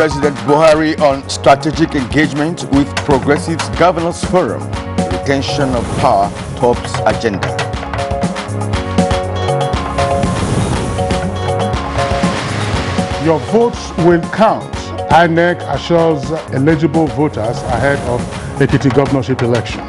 President Buhari on strategic engagement with Progressives Governors Forum. Retention of power tops agenda. Your votes will count. INEC assures eligible voters ahead of Ekiti governorship election.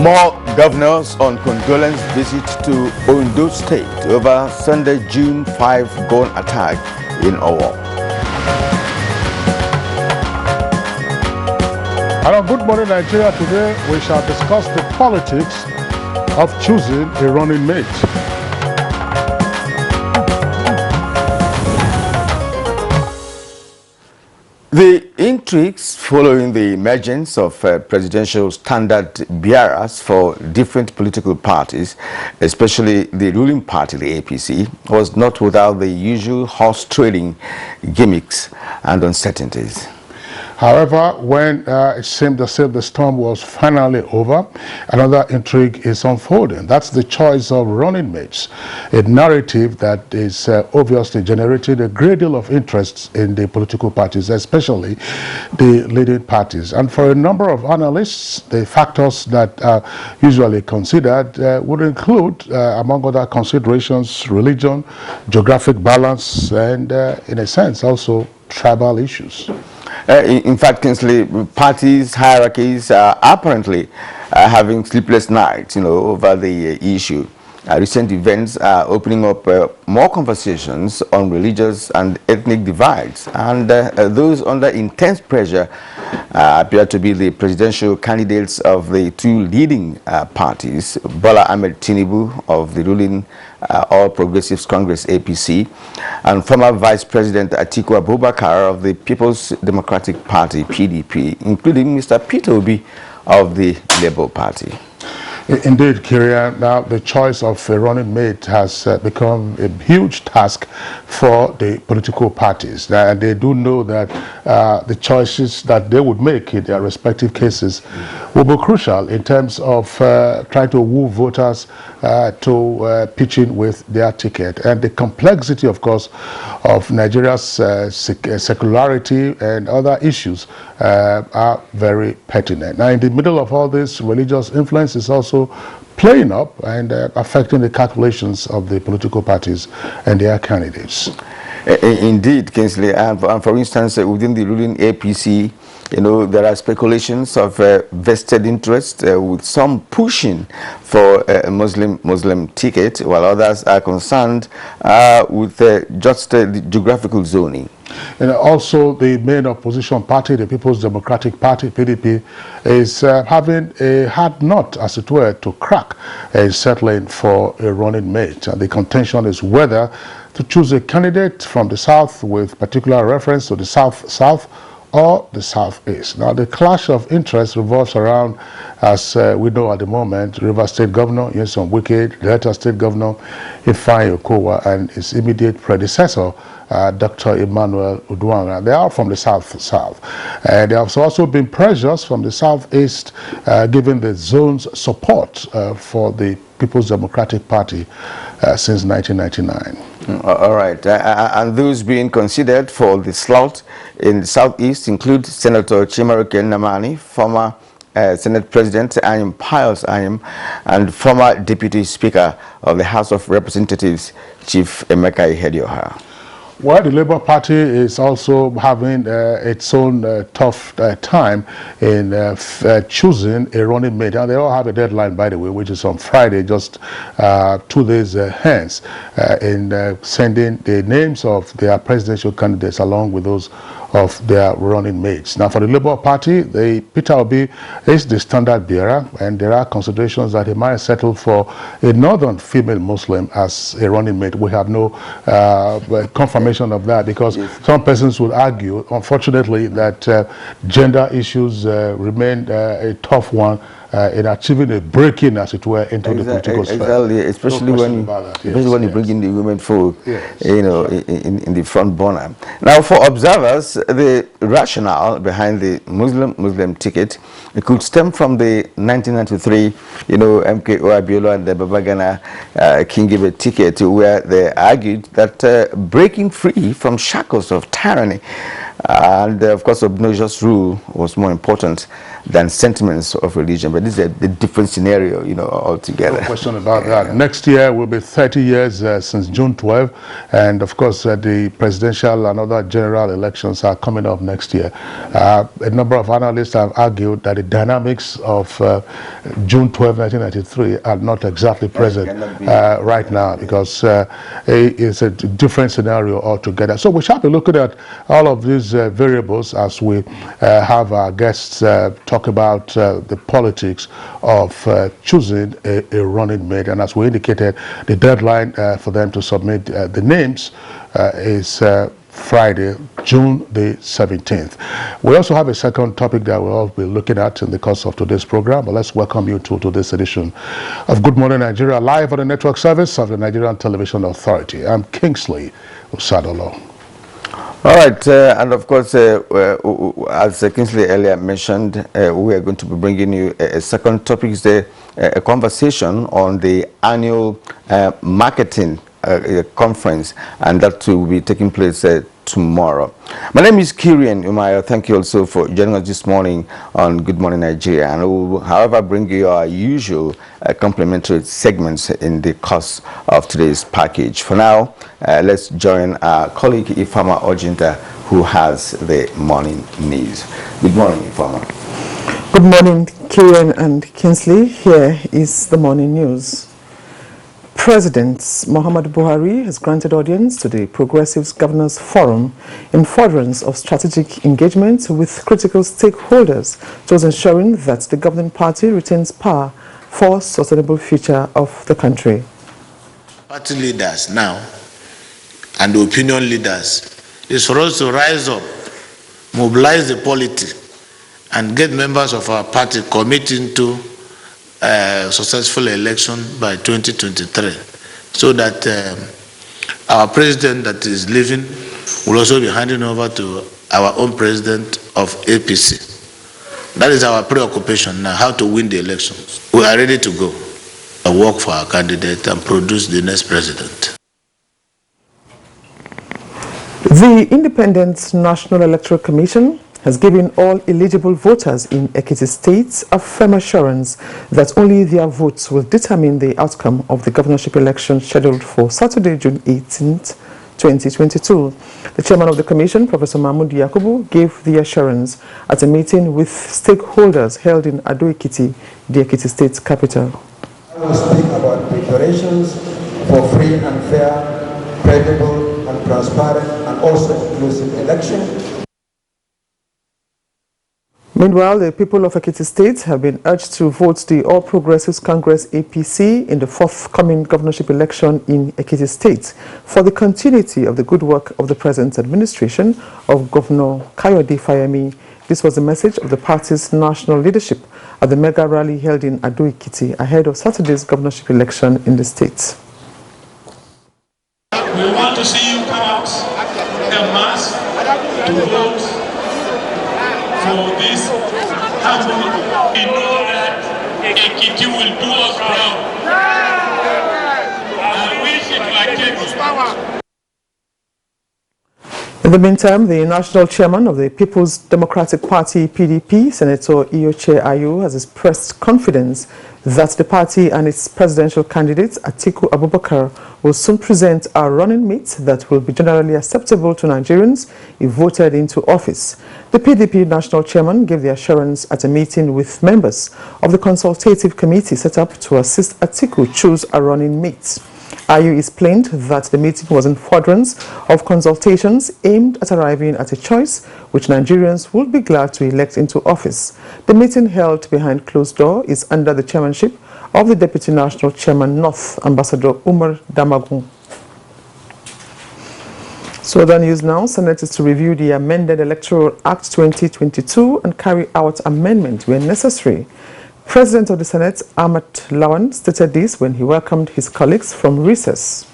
More governors on condolence visit to Ondo State over Sunday, June 5 gun attack in Owo. And on Good Morning Nigeria today, we shall discuss the politics of choosing a running mate. The intrigues following the emergence of presidential standard bearers for different political parties, especially the ruling party, the APC, was not without the usual horse trading gimmicks and uncertainties. However, when it seemed as if the storm was finally over, another intrigue is unfolding. That's the choice of running mates, a narrative that is obviously generating a great deal of interest in the political parties, especially the leading parties. And for a number of analysts, the factors that are usually considered would include, among other considerations, religion, geographic balance, and in a sense also tribal issues. In fact, Kingsley, parties' hierarchies are apparently having sleepless nights, over the issue. Recent events are opening up more conversations on religious and ethnic divides, and those under intense pressure appear to be the presidential candidates of the two leading parties, Bola Ahmed Tinubu of the ruling All Progressives Congress APC, and former Vice President Atiku Abubakar of the People's Democratic Party PDP, including Mr. Peter Obi of the Labour Party. Indeed, Kyria, now the choice of a running mate has become a huge task for the political parties. And they do know that the choices that they would make in their respective cases will be crucial in terms of trying to woo voters to pitch in with their ticket. And the complexity, of course, of Nigeria's secularity and other issues are very pertinent. Now, in the middle of all this, religious influence is also playing up and affecting the calculations of the political parties and their candidates. Indeed, Kingsley, and for instance, within the ruling APC, there are speculations of vested interest, with some pushing for a Muslim ticket, while others are concerned with just the geographical zoning. And also the main opposition party, the People's Democratic Party, PDP, is having a hard nut, as it were, to crack, settling for a running mate. And the contention is whether to choose a candidate from the South with particular reference to the South or the Southeast. Now, the clash of interest revolves around, as we know at the moment, Rivers State Governor Nyesom Wike, Delta State Governor Ifeanyi Okowa, and his immediate predecessor, Dr. Emmanuel Uduaghan. They are from the South. There have also been pressures from the Southeast, given the zone's support for the People's Democratic Party since 1999. All right. And those being considered for the slot in the Southeast include Senator Chimaroke Namani, former Senate President Anyim Pius Anyim, and former Deputy Speaker of the House of Representatives, Chief Emeka Ihedioha. Well, the Labour Party is also having its own tough time in choosing a running mate. And they all have a deadline, by the way, which is on Friday, just 2 days hence, in sending the names of their presidential candidates along with those of their running mates. Now, for the Labour Party, Peter Obi is the standard bearer, and there are considerations that he might settle for a northern female Muslim as a running mate. We have no confirmation of that, because some persons would argue, unfortunately, that gender issues remain a tough one in achieving a break-in, as it were, into the political sphere. Exactly, especially when you bring in the women folk, you know, in the front burner. Now, for observers, the rationale behind the Muslim ticket, it could stem from the 1993, you know, MKO Abiola and the Babagana Kingibe ticket, where they argued that breaking free from shackles of tyranny and of course obnoxious rule was more important than sentiments of religion. But this is a different scenario, you know, altogether. No question about that. Next year will be 30 years since June 12, and of course the presidential and other general elections are coming up next year. A number of analysts have argued that the dynamics of June 12, 1993 are not exactly present right now, because it's a different scenario altogether. So we shall be looking at all of these variables as we have our guests talk about the politics of choosing a running mate. And as we indicated, the deadline for them to submit the names is Friday, June the 17th. We also have a second topic that we'll all be looking at in the course of today's program, but let's welcome you to this edition of Good Morning Nigeria, live on the network service of the Nigerian Television Authority. I'm Kingsley Osadolo. All right, and of course, as Kingsley earlier mentioned, we are going to be bringing you a second topic, is a conversation on the annual marketing conference, and that will be taking place tomorrow. My name is Kirian Umayo. Thank you also for joining us this morning on Good Morning Nigeria, and we will, however, bring you our usual complimentary segments in the course of today's package. For now, let's join our colleague Ifama Ojinta, who has the morning news. Good morning, Ifama. Good morning, Kirian and Kingsley. Here is the morning news. President Muhammadu Buhari has granted audience to the Progressives Governors Forum in furtherance of strategic engagement with critical stakeholders towards ensuring that the governing party retains power for sustainable future of the country. Party leaders now and the opinion leaders is for us to rise up, mobilize the polity, and get members of our party committing to successful election by 2023, so that our president that is leaving will also be handing over to our own president of APC. That is our preoccupation now, how to win the elections. We are ready to go and work for our candidate and produce the next president. The Independent National Electoral Commission has given all eligible voters in Ekiti State a firm assurance that only their votes will determine the outcome of the governorship election scheduled for Saturday, June 18th, 2022. The chairman of the commission, Professor Mahmoud Yakubu, gave the assurance at a meeting with stakeholders held in Ado-Ekiti, the Ekiti State capital. I will speak about preparations for free and fair, credible and transparent and also inclusive election. Meanwhile, the people of Ekiti State have been urged to vote the All Progressives Congress APC in the forthcoming governorship election in Ekiti State for the continuity of the good work of the present administration of Governor Kayode Fayemi. This was the message of the party's national leadership at the mega rally held in Ado-Ekiti ahead of Saturday's governorship election in the state. We want to see you come out en masse to vote for this happening. We know that Ekiti will do us proud. I wish it were Kebbi. In the meantime, the national chairman of the People's Democratic Party, PDP, Senator Iyoche Ayu, has expressed confidence that the party and its presidential candidate, Atiku Abubakar, will soon present a running mate that will be generally acceptable to Nigerians if voted into office. The PDP national chairman gave the assurance at a meeting with members of the consultative committee set up to assist Atiku choose a running mate. Ayu explained that the meeting was in furtherance of consultations aimed at arriving at a choice which Nigerians would be glad to elect into office. The meeting held behind closed door is under the chairmanship of the Deputy National Chairman North, Ambassador Umar Damagun. So the news now. Senate is to review the amended Electoral Act 2022 and carry out amendment where necessary. President of the Senate, Ahmed Lawan, stated this when he welcomed his colleagues from recess.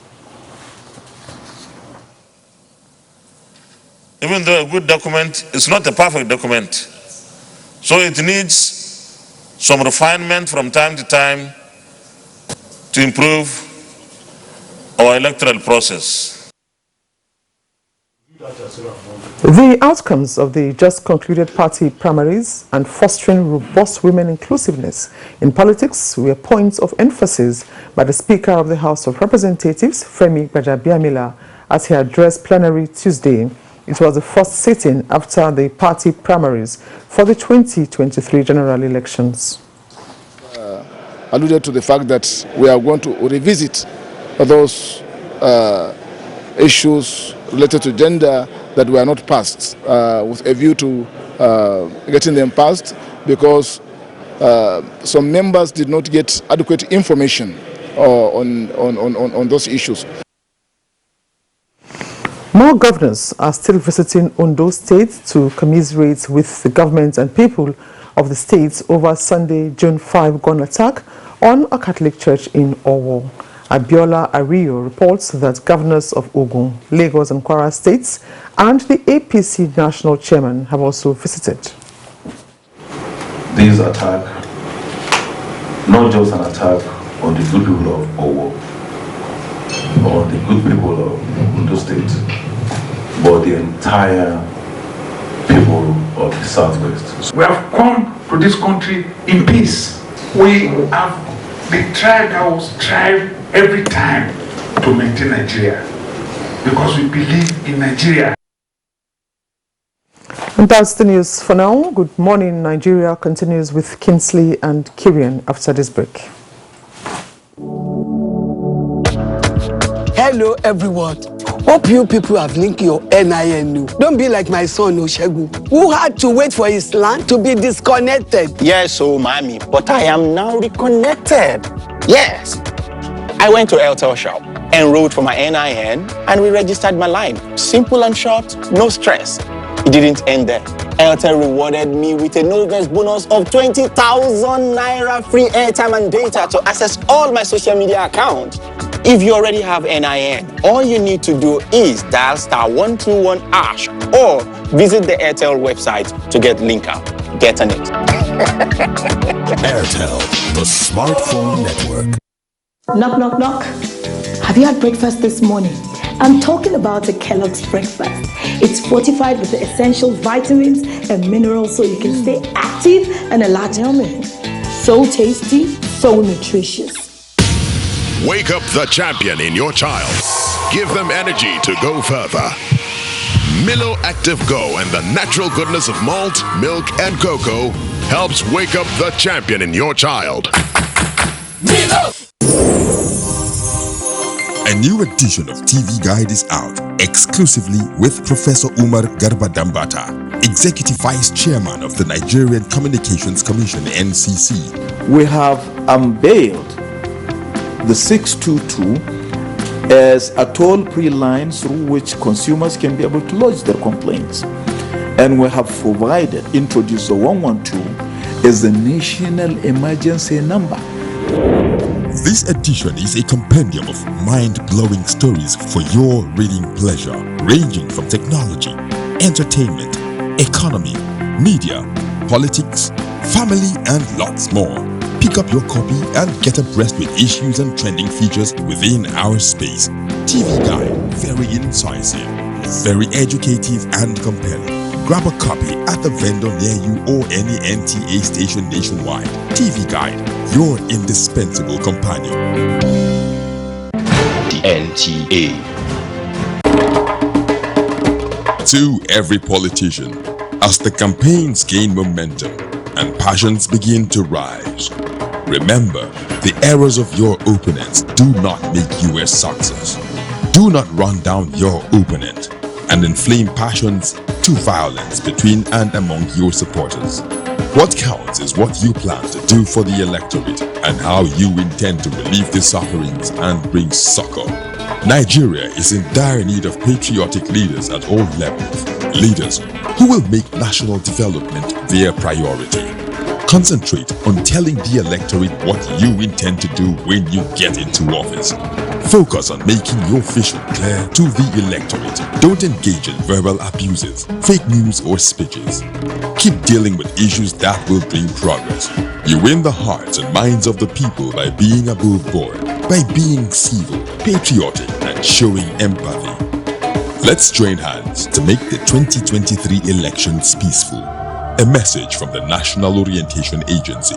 Even though a good document is not a perfect document, so it needs some refinement from time to time to improve our electoral process. The outcomes of the just concluded party primaries and fostering robust women inclusiveness in politics were points of emphasis by the Speaker of the House of Representatives, Femi Gbajabiamila, as he addressed plenary Tuesday. It was the first sitting after the party primaries for the 2023 general elections. Alluded to the fact that we are going to revisit those issues related to gender that were not passed, with a view to getting them passed, because some members did not get adequate information on those issues. More governors are still visiting Ondo State to commiserate with the government and people of the state over Sunday, June 5 gun attack on a Catholic church in Owo. Abiola Ario reports that governors of Ogun, Lagos and Kwara states and the APC national chairman have also visited. This attack, not just an attack on the good people of Owo or the good people of Ondo State, but the entire people of the Southwest. We have come to this country in peace. We have the tribe that will strive every time to maintain Nigeria, because we believe in Nigeria. And that's the news for now. Good morning, Nigeria continues with Kinsley and Kirian after this break. Hello everyone. Hope you people have linked your NIN. Don't be like my son Oshegu, who had to wait for his land to be disconnected. Yes, oh mommy, but I am now reconnected. Yes. I went to Airtel shop, enrolled for my NIN, and re-registered my line. Simple and short, no stress. It didn't end there. Airtel rewarded me with a no-vest bonus of 20,000 naira free airtime and data to access all my social media accounts. If you already have NIN, all you need to do is dial *121# or visit the Airtel website to get link up. Get on it. Airtel, the smartphone network. Knock, knock, knock. Have you had breakfast this morning? I'm talking about the Kellogg's breakfast. It's fortified with the essential vitamins and minerals so you can stay active and alert. So tasty, so nutritious. Wake up the champion in your child. Give them energy to go further. Milo Active Go and the natural goodness of malt, milk, and cocoa helps wake up the champion in your child. Milo! A new edition of TV Guide is out, exclusively with Professor Umar Garba Dambata, Executive Vice Chairman of the Nigerian Communications Commission, NCC. We have unveiled the 622 as a toll-free line through which consumers can be able to lodge their complaints. And we have introduced the 112 as a national emergency number. This edition is a compendium of mind-blowing stories for your reading pleasure, ranging from technology, entertainment, economy, media, politics, family, and lots more. Pick up your copy and get abreast with issues and trending features within our space. TV Guide, very incisive, very educative and compelling. Grab a copy at the vendor near you or any NTA station nationwide. TV Guide, your indispensable companion. The NTA. To every politician, as the campaigns gain momentum and passions begin to rise, remember, the errors of your opponents do not make you a success. Do not run down your opponent and inflame passions to violence between and among your supporters. What counts is what you plan to do for the electorate and how you intend to relieve the sufferings and bring succor. Nigeria is in dire need of patriotic leaders at all levels. Leaders who will make national development their priority. Concentrate on telling the electorate what you intend to do when you get into office. Focus on making your vision clear to the electorate. Don't engage in verbal abuses, fake news or speeches. Keep dealing with issues that will bring progress. You win the hearts and minds of the people by being above board, by being civil, patriotic, and showing empathy. Let's join hands to make the 2023 elections peaceful. A message from the National Orientation Agency.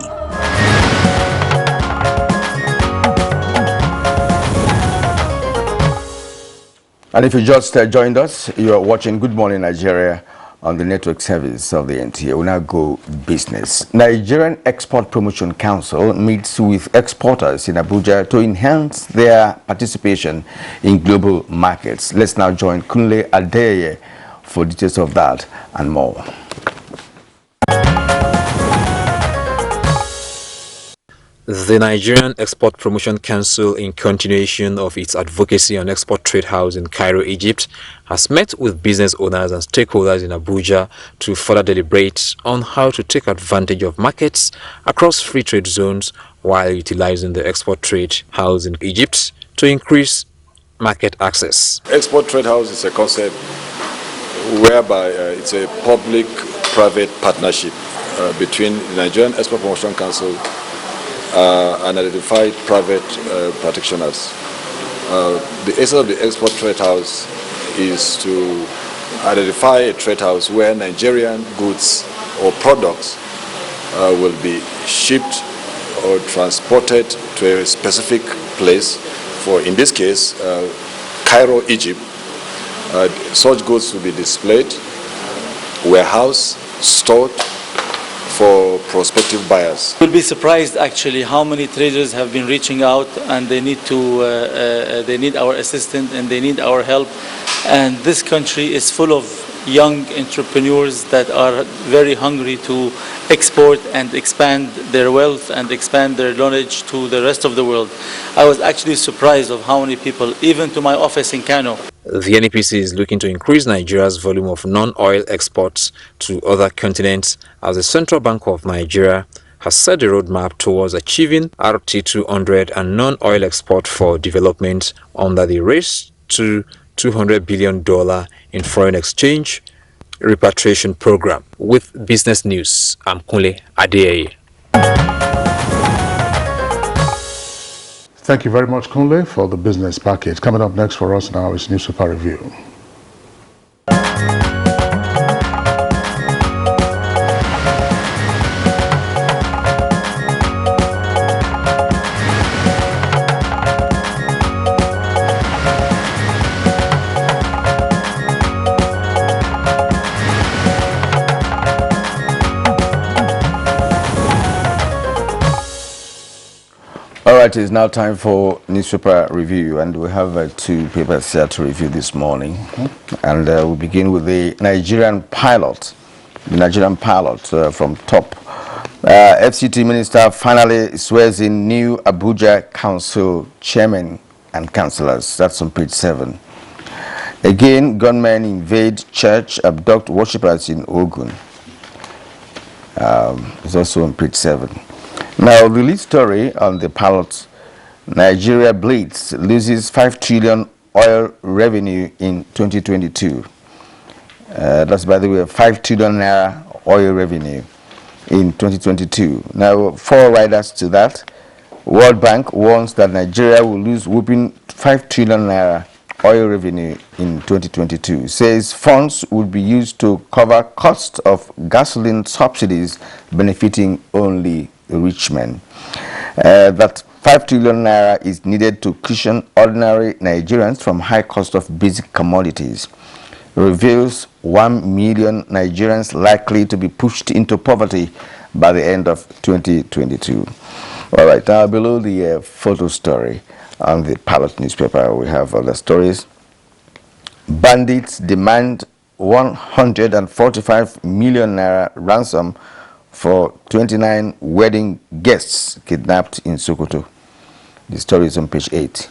And if you just joined us, you are watching Good Morning Nigeria on the network service of the NTA. We now go business. Nigerian Export Promotion Council meets with exporters in Abuja to enhance their participation in global markets. Let's now join Kunle Adeye for details of that and more. The Nigerian Export Promotion Council, in continuation of its advocacy on export trade house in Cairo, Egypt, has met with business owners and stakeholders in Abuja to further deliberate on how to take advantage of markets across free trade zones while utilizing the export trade house in Egypt to increase market access. Export trade house is a concept whereby it's a public-private partnership between the Nigerian Export Promotion Council and identified private practitioners. The essence of the export trade house is to identify a trade house where Nigerian goods or products will be shipped or transported to a specific place. For in this case, Cairo, Egypt. Such goods will be displayed, warehoused, stored for prospective buyers. You'll be surprised actually how many traders have been reaching out and they need our assistance and they need our help. And this country is full of young entrepreneurs that are very hungry to export and expand their wealth and expand their knowledge to the rest of the world. I was actually surprised of how many people, even to my office in Kano. The NEPC is looking to increase Nigeria's volume of non-oil exports to other continents as the Central Bank of Nigeria has set a roadmap towards achieving RT200 and non-oil export for development under the Race to $200 billion in foreign exchange repatriation program. With business news, I'm Kunle Adeye. Thank you very much, Kunle, for the business package. Coming up next for us now is Newspaper Review. It is now time for newspaper review, and we have two papers here to review this morning. And we'll begin with the Nigerian pilot. The Nigerian pilot from top. FCT minister finally swears in new Abuja council chairman and councillors. That's on page 7. Again, gunmen invade church, abduct worshippers in Ogun. It's also on page 7. Now, the lead story on the pilot: Nigeria bleeds, loses 5 trillion oil revenue in 2022. That's, by the way, 5 trillion naira oil revenue in 2022. Now, 4 riders to that. World Bank warns that Nigeria will lose whopping 5 trillion naira oil revenue in 2022. Says funds would be used to cover costs of gasoline subsidies benefiting only rich men. That 5 trillion naira is needed to cushion ordinary Nigerians from high cost of basic commodities. Reveals 1 million Nigerians likely to be pushed into poverty by the end of 2022. All right, now below the photo story on the pilot newspaper, we have other stories. Bandits demand 145 million naira ransom for 29 wedding guests kidnapped in Sokoto. The story is on page 8.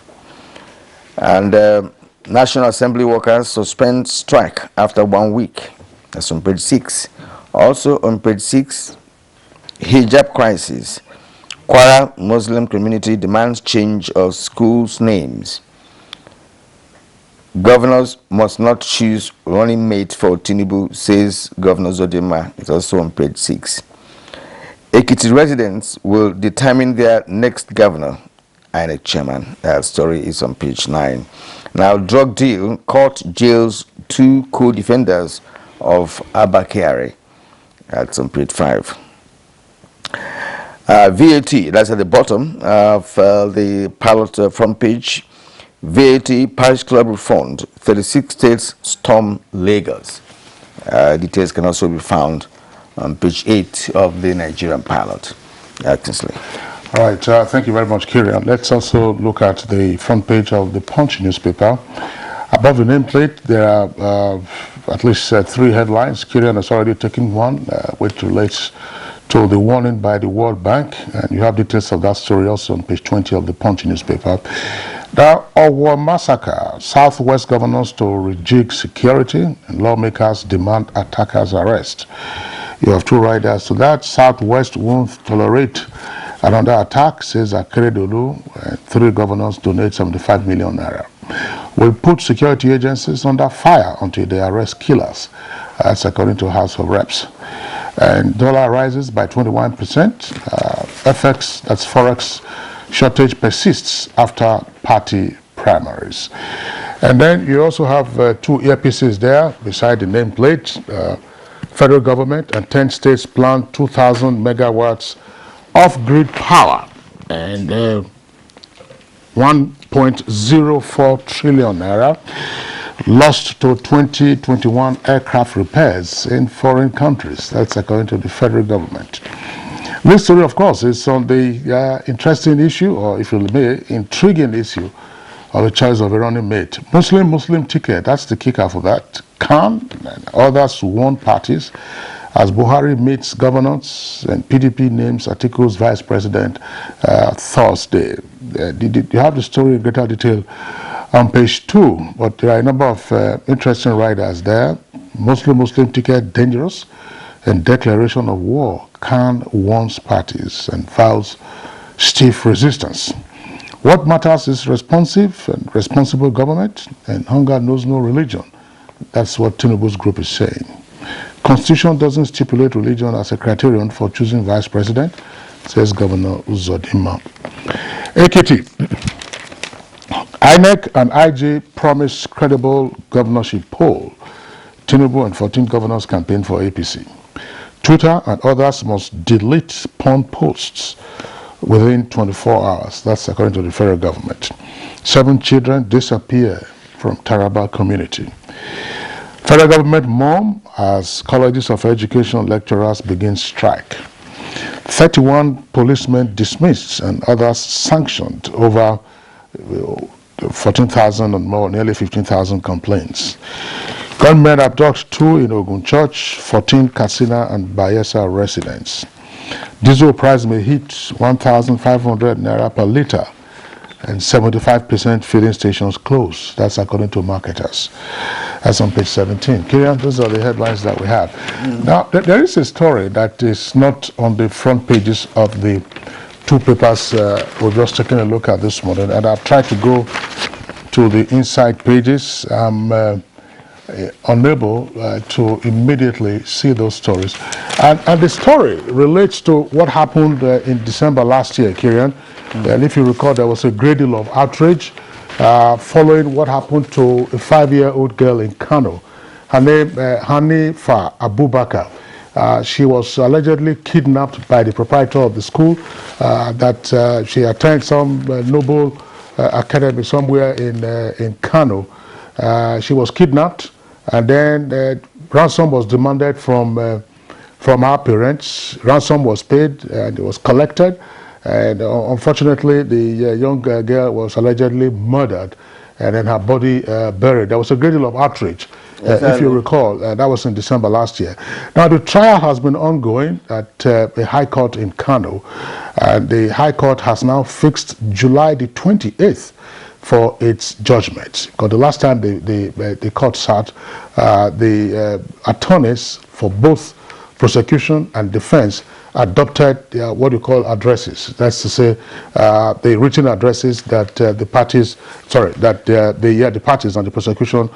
And National Assembly workers suspend strike after 1 week. That's on page 6. Also on page 6, Hijab crisis. Kwara Muslim community demands change of schools' names. Governors must not choose running mate for Tinubu, says Governor Zodima. It's also on page 6. Ekiti residents will determine their next governor and a chairman. That story is on page 9. Now, drug deal, court jails 2 co-defenders of Abakari. That's on page 5. VAT, that's at the bottom of the pilot front page. VAT Parish Club refund, 36 states storm Lagos. Details can also be found on page 8 of the Nigerian pilot. Kingsley. All right, thank you very much, Kirian. Let's also look at the front page of the Punch newspaper. Above the nameplate, there are at least 3 headlines. Kirian has already taken one, which relates to the warning by the World Bank, and you have details of that story also on page 20 of the Punch newspaper. Now, Owo massacre, Southwest governors to rejig security, and lawmakers demand attackers' arrest. You have 2 riders to that. Southwest won't tolerate another attack, says Akeredolu. 3 governors donate 75 million naira. Will put security agencies under fire until they arrest killers. That's according to House of Reps. And dollar rises by 21%. FX, that's Forex, shortage persists after party primaries. And then you also have 2 earpieces there beside the nameplate. Federal government and 10 states plan 2,000 megawatts off-grid power and 1.04 trillion naira lost to 2021 aircraft repairs in foreign countries. That's according to the federal government. This story, of course, is on the interesting issue, or if you may, intriguing issue of the choice of a running mate. Muslim ticket, that's the kicker for that. Khan and others won parties as Buhari meets governors and PDP names Atiku's vice president Thursday. You have the story in greater detail on page 2, but there are a number of interesting riders there. Muslim ticket dangerous, and declaration of war. Khan warns parties and vows stiff resistance. What matters is responsive and responsible government, and hunger knows no religion. That's what Tinubu's group is saying. Constitution doesn't stipulate religion as a criterion for choosing vice president, says Governor Uzodinma. AKT. INEC and IG promise credible governorship poll. Tinubu and 14 governors campaign for APC. Twitter and others must delete porn posts within 24 hours. That's according to the federal government. 7 children disappear from Taraba community. Federal government mom as colleges of education lecturers begin strike. 31 policemen dismissed and others sanctioned over 14,000 and more, nearly 15,000 complaints. Gunmen abduct 2 in Ogun Church, 14 Katsina and Bayelsa residents. Diesel price may hit 1,500 naira per litre, and 75% filling stations close. That's according to marketers. That's on page 17. Kirian, those are the headlines that we have. Now, there is a story that is not on the front pages of the 2 papers we're just taking a look at this morning, and I've tried to go to the inside pages. I'm unable to immediately see those stories. And the story relates to what happened in December last year, Kirian. And if you recall, there was a great deal of outrage following what happened to a 5-year-old girl in Kano. Her name, Hanifa Abubakar. She was allegedly kidnapped by the proprietor of the school that she attended some noble academy somewhere in Kano. She was kidnapped, and then ransom was demanded from her parents. Ransom was paid, and it was collected. And unfortunately, the young girl was allegedly murdered, and then her body buried. There was a great deal of outrage, if you recall. That was in December last year. Now, the trial has been ongoing at a high court in Kano, and the high court has now fixed July the 28th for its judgment. Because the last time the court sat, the attorneys for both prosecution and defense adopted what you call addresses. That's to say, the written addresses that the parties, the parties and the prosecution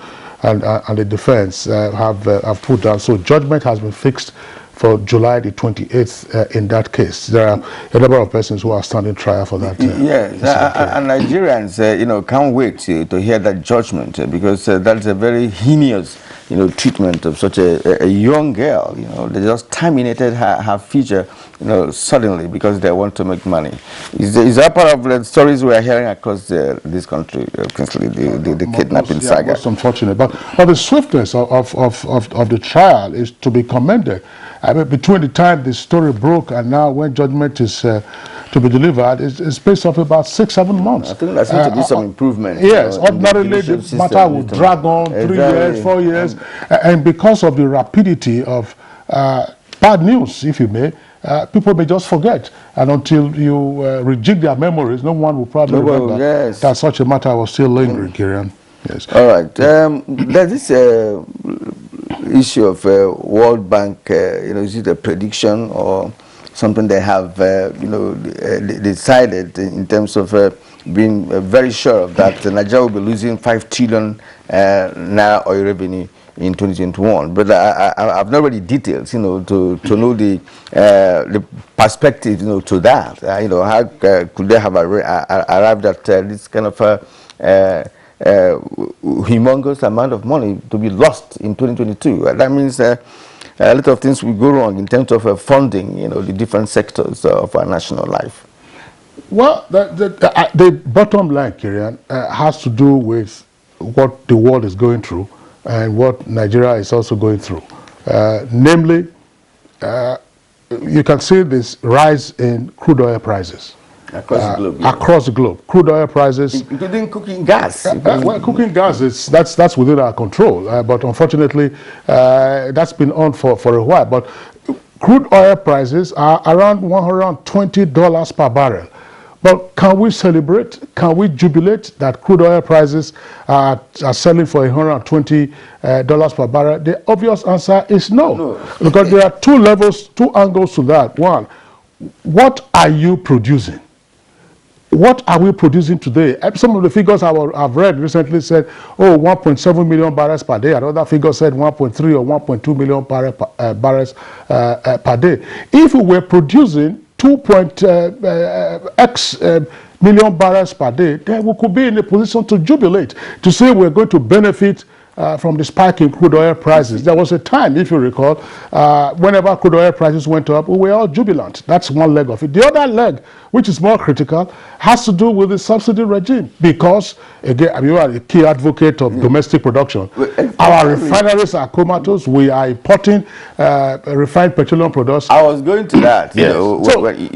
and the defense have put down. So judgment has been fixed for July the 28th in that case. There are a number of persons who are standing trial for that. Yes, and Nigerians, can't wait to hear that judgment because that's a very heinous, treatment of such a young girl. They just terminated her future, suddenly because they want to make money. Is that part of the stories we are hearing across this country, the kidnapping saga? Most unfortunate, but the swiftness of the trial is to be commended. I mean, between the time the story broke and now when judgment is to be delivered, it's based off about 6-7 months. I think that's going to be some improvement. Yes, ordinarily the matter will drag on 3 years, 4 years, and because of the rapidity of bad news, if you may, people may just forget, and until you rejig their memories, no one will probably remember that such a matter was still lingering, Kieran. Yes. All right. There's this issue of World Bank. Is it a prediction or something they have, decided in terms of being very sure of that Nigeria will be losing 5 trillion naira oil revenue in 2021, but I've not read details, to know the perspective, to that. How could they have arrived at this kind of humongous amount of money to be lost in 2022? That means a lot of things will go wrong in terms of funding, the different sectors of our national life. Well, the bottom line, Kieran, has to do with what the world is going through and what Nigeria is also going through. Namely, you can see this rise in crude oil prices. Across the globe. Across the globe. Crude oil prices. Including cooking gas. Well, cooking gas, that's within our control. But unfortunately, that's been on for a while. But crude oil prices are around $120 per barrel. But can we celebrate, can we jubilate that crude oil prices are selling for $120 per barrel? The obvious answer is no. Because there are two angles to that. One, what are you producing? What are we producing today? Some of the figures I've read recently said, 1.7 million barrels per day. Another figure said 1.3 or 1.2 million barrels per day. If we were producing 2.x million barrels per day, then we could be in a position to jubilate, to say we're going to benefit from the spike in crude oil prices. There was a time, if you recall, whenever crude oil prices went up, we were all jubilant. That's one leg of it. The other leg, which is more critical, has to do with the subsidy regime. Because, again, you are a key advocate of domestic production. Our refineries are comatose. We are importing refined petroleum products. I was going to that. Yes.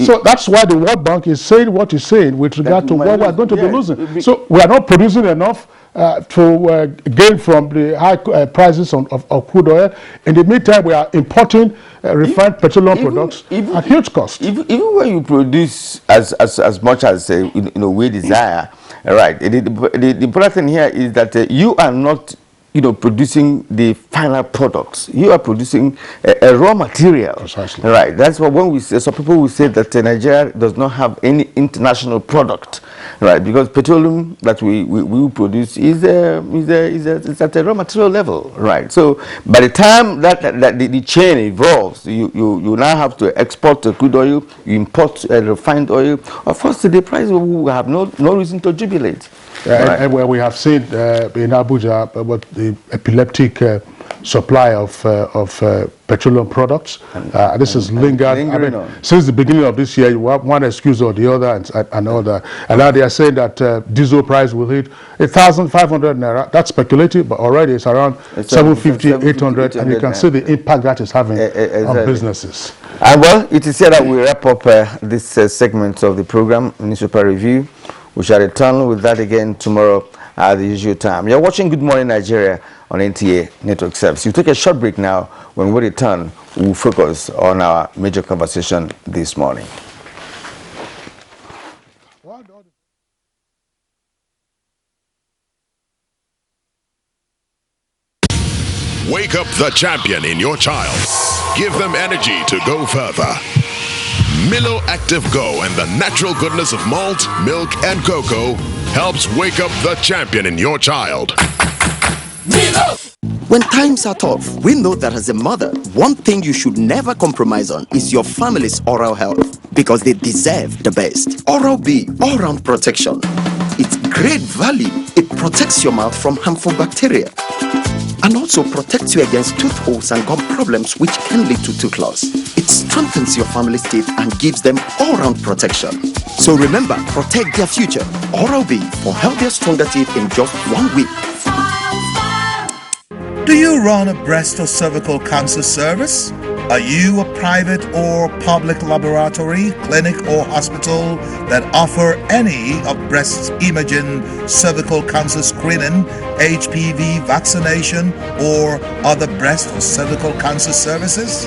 So that's why the World Bank is saying what it's saying with regard to what we're going to be losing. So we are not producing enough to gain from the high prices of crude oil. In the meantime, we are importing refined petroleum products at huge cost. Even when you produce as much as we desire, right? The important thing here is that you are not producing the final products. You are producing a raw material. Precisely. Right. That's what when we say, some people will say that Nigeria does not have any international product, right? Because petroleum that we produce is at a raw material level, right? So by the time that the chain evolves, you now have to export the crude oil, you import refined oil. Of course, the price will have no reason to jubilate. Right. And where we have seen in Abuja what the epileptic supply of petroleum products. This has lingered since the beginning of this year. You have one excuse or the other and other. And now they are saying that diesel price will hit 1,500 naira. That's speculative, but already it's around 750, 800, and you can see the impact that is having on businesses. And well, it is here that we wrap up this segment of the program, Newspaper Review. We shall return with that again tomorrow at the usual time. You're watching Good Morning Nigeria on NTA Network Service. You take a short break now. When we return, we'll focus on our major conversation this morning. Wake up the champion in your child. Give them energy to go further. Milo Active Go and the natural goodness of malt, milk, and cocoa helps wake up the champion in your child. Milo! When times are tough, we know that as a mother, one thing you should never compromise on is your family's oral health, because they deserve the best. Oral-B, all-round protection. It's great value. It protects your mouth from harmful bacteria and also protects you against tooth holes and gum problems which can lead to tooth loss. It strengthens your family's teeth and gives them all-round protection. So remember, protect their future. Oral-B for healthier, stronger teeth in just 1 week. Do you run a breast or cervical cancer service? Are you a private or public laboratory, clinic or hospital that offer any of breast imaging, cervical cancer screening, HPV vaccination, or other breast or cervical cancer services?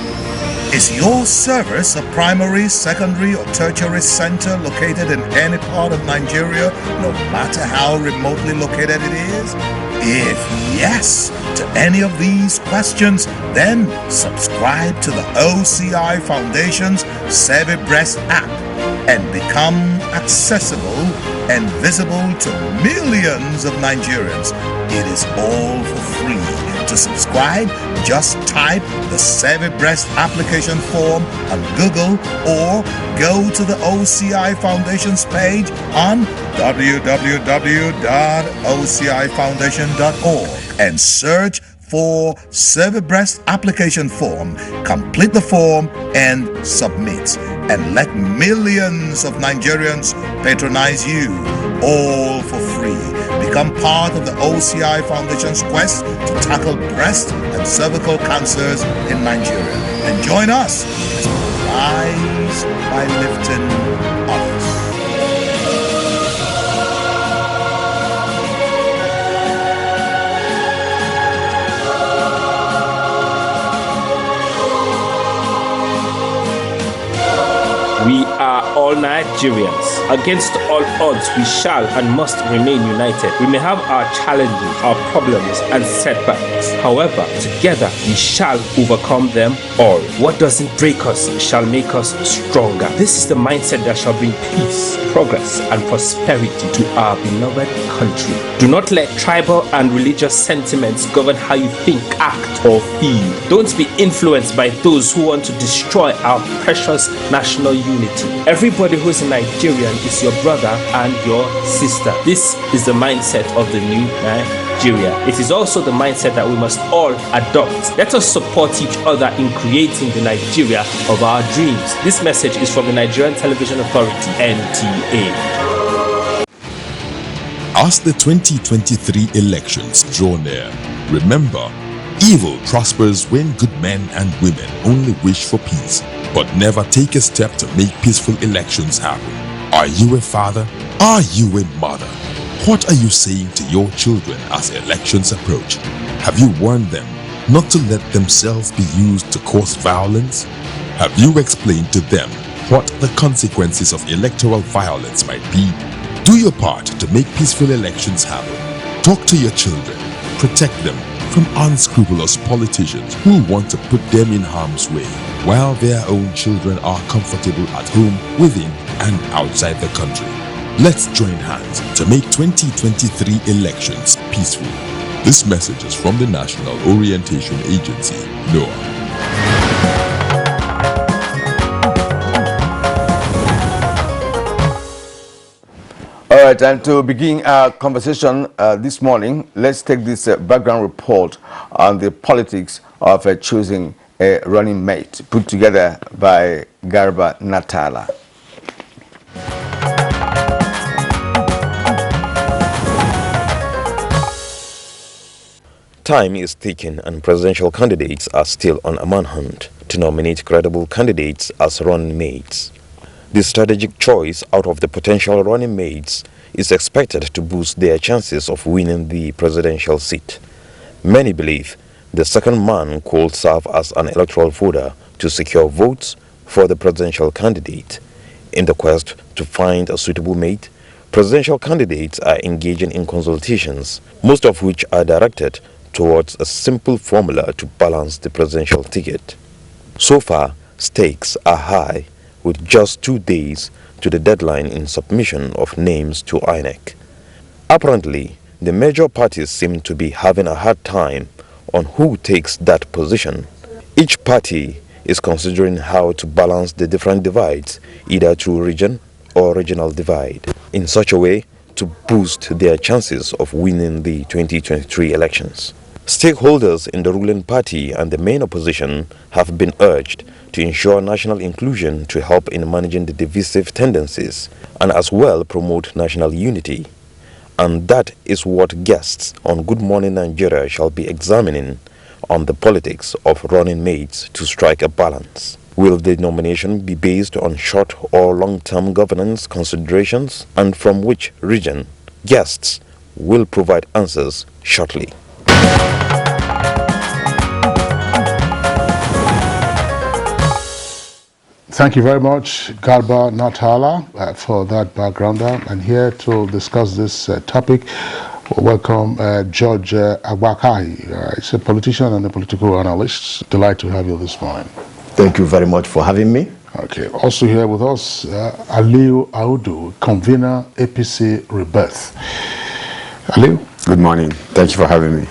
Is your service a primary, secondary, or tertiary center located in any part of Nigeria, no matter how remotely located it is? If yes to any of these questions, then subscribe to the OCI Foundation's Save a Breast app and become accessible and visible to millions of Nigerians. It is all for free. To subscribe, just type the Save a Breast application form on Google or go to the OCI Foundation's page on www.ocifoundation.org and search for Save a Breast application form. Complete the form and submit, and let millions of Nigerians patronize you, all for free. Become part of the OCI Foundation's quest to tackle breast and cervical cancers in Nigeria. And join us as we rise by lifting others. We are all Nigerians. Against all odds, we shall and must remain united. We may have our challenges, our problems, and setbacks. However, together we shall overcome them all. What doesn't break us shall make us stronger. This is the mindset that shall bring peace, progress, and prosperity to our beloved country. Do not let tribal and religious sentiments govern how you think, act, or feel. Don't be influenced by those who want to destroy our precious national unity. Everybody who is a Nigerian is your brother and your sister. This is the mindset of the new Nigeria. It is also the mindset that we must all adopt. Let us support each other in creating the Nigeria of our dreams. This message is from the Nigerian Television Authority, NTA. As the 2023 elections draw near, remember, evil prospers when good men and women only wish for peace, but never take a step to make peaceful elections happen. Are you a father? Are you a mother? What are you saying to your children as elections approach? Have you warned them not to let themselves be used to cause violence? Have you explained to them what the consequences of electoral violence might be? Do your part to make peaceful elections happen. Talk to your children. Protect them from unscrupulous politicians who want to put them in harm's way, while their own children are comfortable at home, within, and outside the country. Let's join hands to make 2023 elections peaceful. This message is from the National Orientation Agency, NOAA. All right, and to begin our conversation this morning, let's take this background report on the politics of choosing a running mate, put together by Garba Natala. Time is ticking and presidential candidates are still on a manhunt to nominate credible candidates as running mates. The strategic choice out of the potential running mates is expected to boost their chances of winning the presidential seat. Many believe the second man could serve as an electoral fodder to secure votes for the presidential candidate. In the quest to find a suitable mate, presidential candidates are engaging in consultations, most of which are directed towards a simple formula to balance the presidential ticket. So far, stakes are high, with just 2 days to the deadline in submission of names to INEC. Apparently, the major parties seem to be having a hard time on who takes that position. Each party is considering how to balance the different divides, either through region or regional divide, in such a way to boost their chances of winning the 2023 elections. Stakeholders in the ruling party and the main opposition have been urged to ensure national inclusion to help in managing the divisive tendencies and as well promote national unity. And that is what guests on Good Morning Nigeria shall be examining on the politics of running mates to strike a balance. Will the nomination be based on short or long-term governance considerations, and from which region? Guests will provide answers shortly. Thank you very much, Garba Natala, for that backgrounder. And here to discuss this topic, welcome George Agbakai. He's a politician and a political analyst. Delighted to have you this morning. Thank you very much for having me. Okay. Also here with us, Aliu Audu, convener APC Rebirth. Aliu? Good morning. Thank you for having me.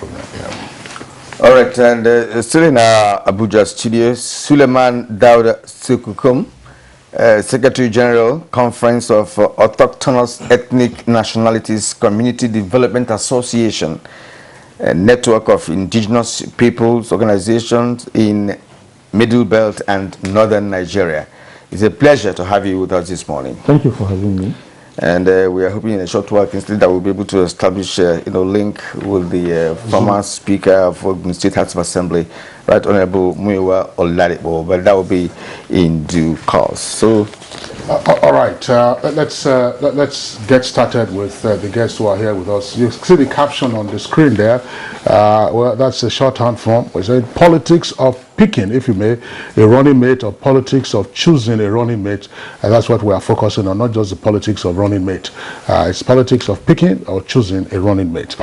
All right, and still in our Abuja studios, Suleiman Dauda Sekukum, Secretary General, Conference of Autochthonous Ethnic Nationalities Community Development Association, a network of indigenous peoples organizations in Middle Belt and Northern Nigeria. It's a pleasure to have you with us this morning. Thank you for having me. And we are hoping in a short while instead that we'll be able to establish link with the former Speaker of the State House of Assembly, Right Honorable Muyiwa Oladipo, but that will be in due course. So, all right, let's get started with the guests who are here with us. You see the caption on the screen there. Well, that's a shorthand form. It's a politics of picking, if you may, a running mate, or politics of choosing a running mate. And that's what we are focusing on, not just the politics of running mate. It's politics of picking or choosing a running mate.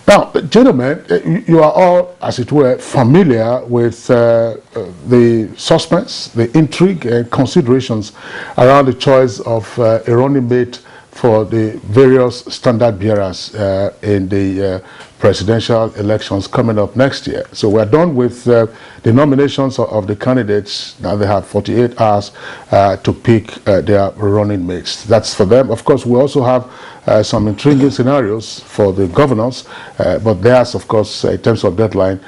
Now, gentlemen, you are all, as it were, familiar with the suspense, the intrigue, and considerations around the choice of a running mate for the various standard bearers in the presidential elections coming up next year. So we're done with the nominations of the candidates. Now they have 48 hours to pick their running mates. That's for them. Of course, we also have some intriguing scenarios for the governors, but theirs, of course, in terms of deadline,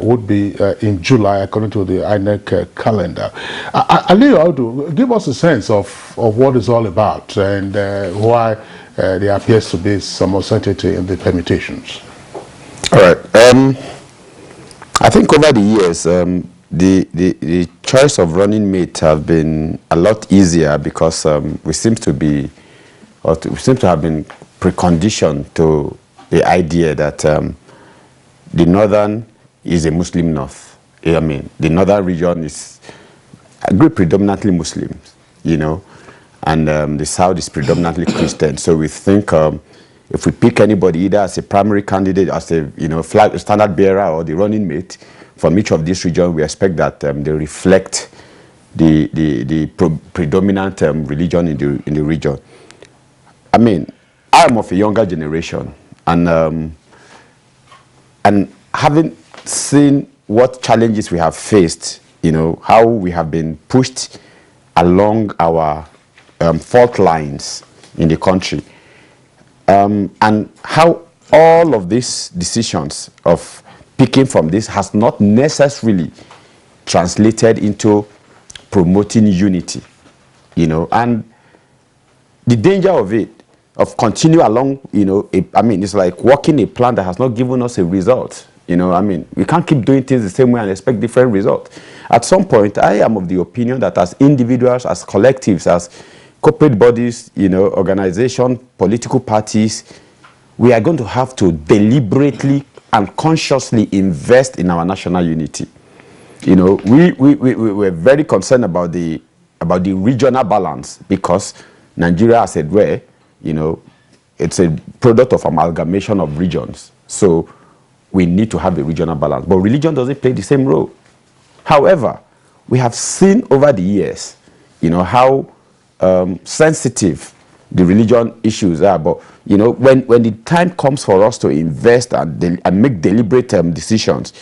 would be in July, according to the INEC calendar. Aliu Audu, give us a sense of what it's all about and why there appears to be some uncertainty in the permutations. All right. I think over the years, the choice of running mate have been a lot easier because we seem to have been preconditioned to the idea that the northern is a Muslim north. I mean, the northern region is a group predominantly Muslims, you know, and the south is predominantly Christian. So we think if we pick anybody either as a primary candidate, as a flag standard bearer, or the running mate from each of these regions, we expect that they reflect the predominant religion in the region. I mean, I am of a younger generation, and having seen what challenges we have faced, how we have been pushed along our fault lines in the country. And how all of these decisions of picking from this has not necessarily translated into promoting unity, and the danger of it, of continue along, it's like walking a plan that has not given us a result. We can't keep doing things the same way and expect different results. At some point, I am of the opinion that as individuals, as collectives, as corporate bodies, organizations, political parties, we are going to have to deliberately and consciously invest in our national unity. We're very concerned about the regional balance because Nigeria, as it were, it's a product of amalgamation of regions. So we need to have a regional balance. But religion doesn't play the same role. However, we have seen over the years, how sensitive the religion issues are. But when the time comes for us to invest and make deliberate decisions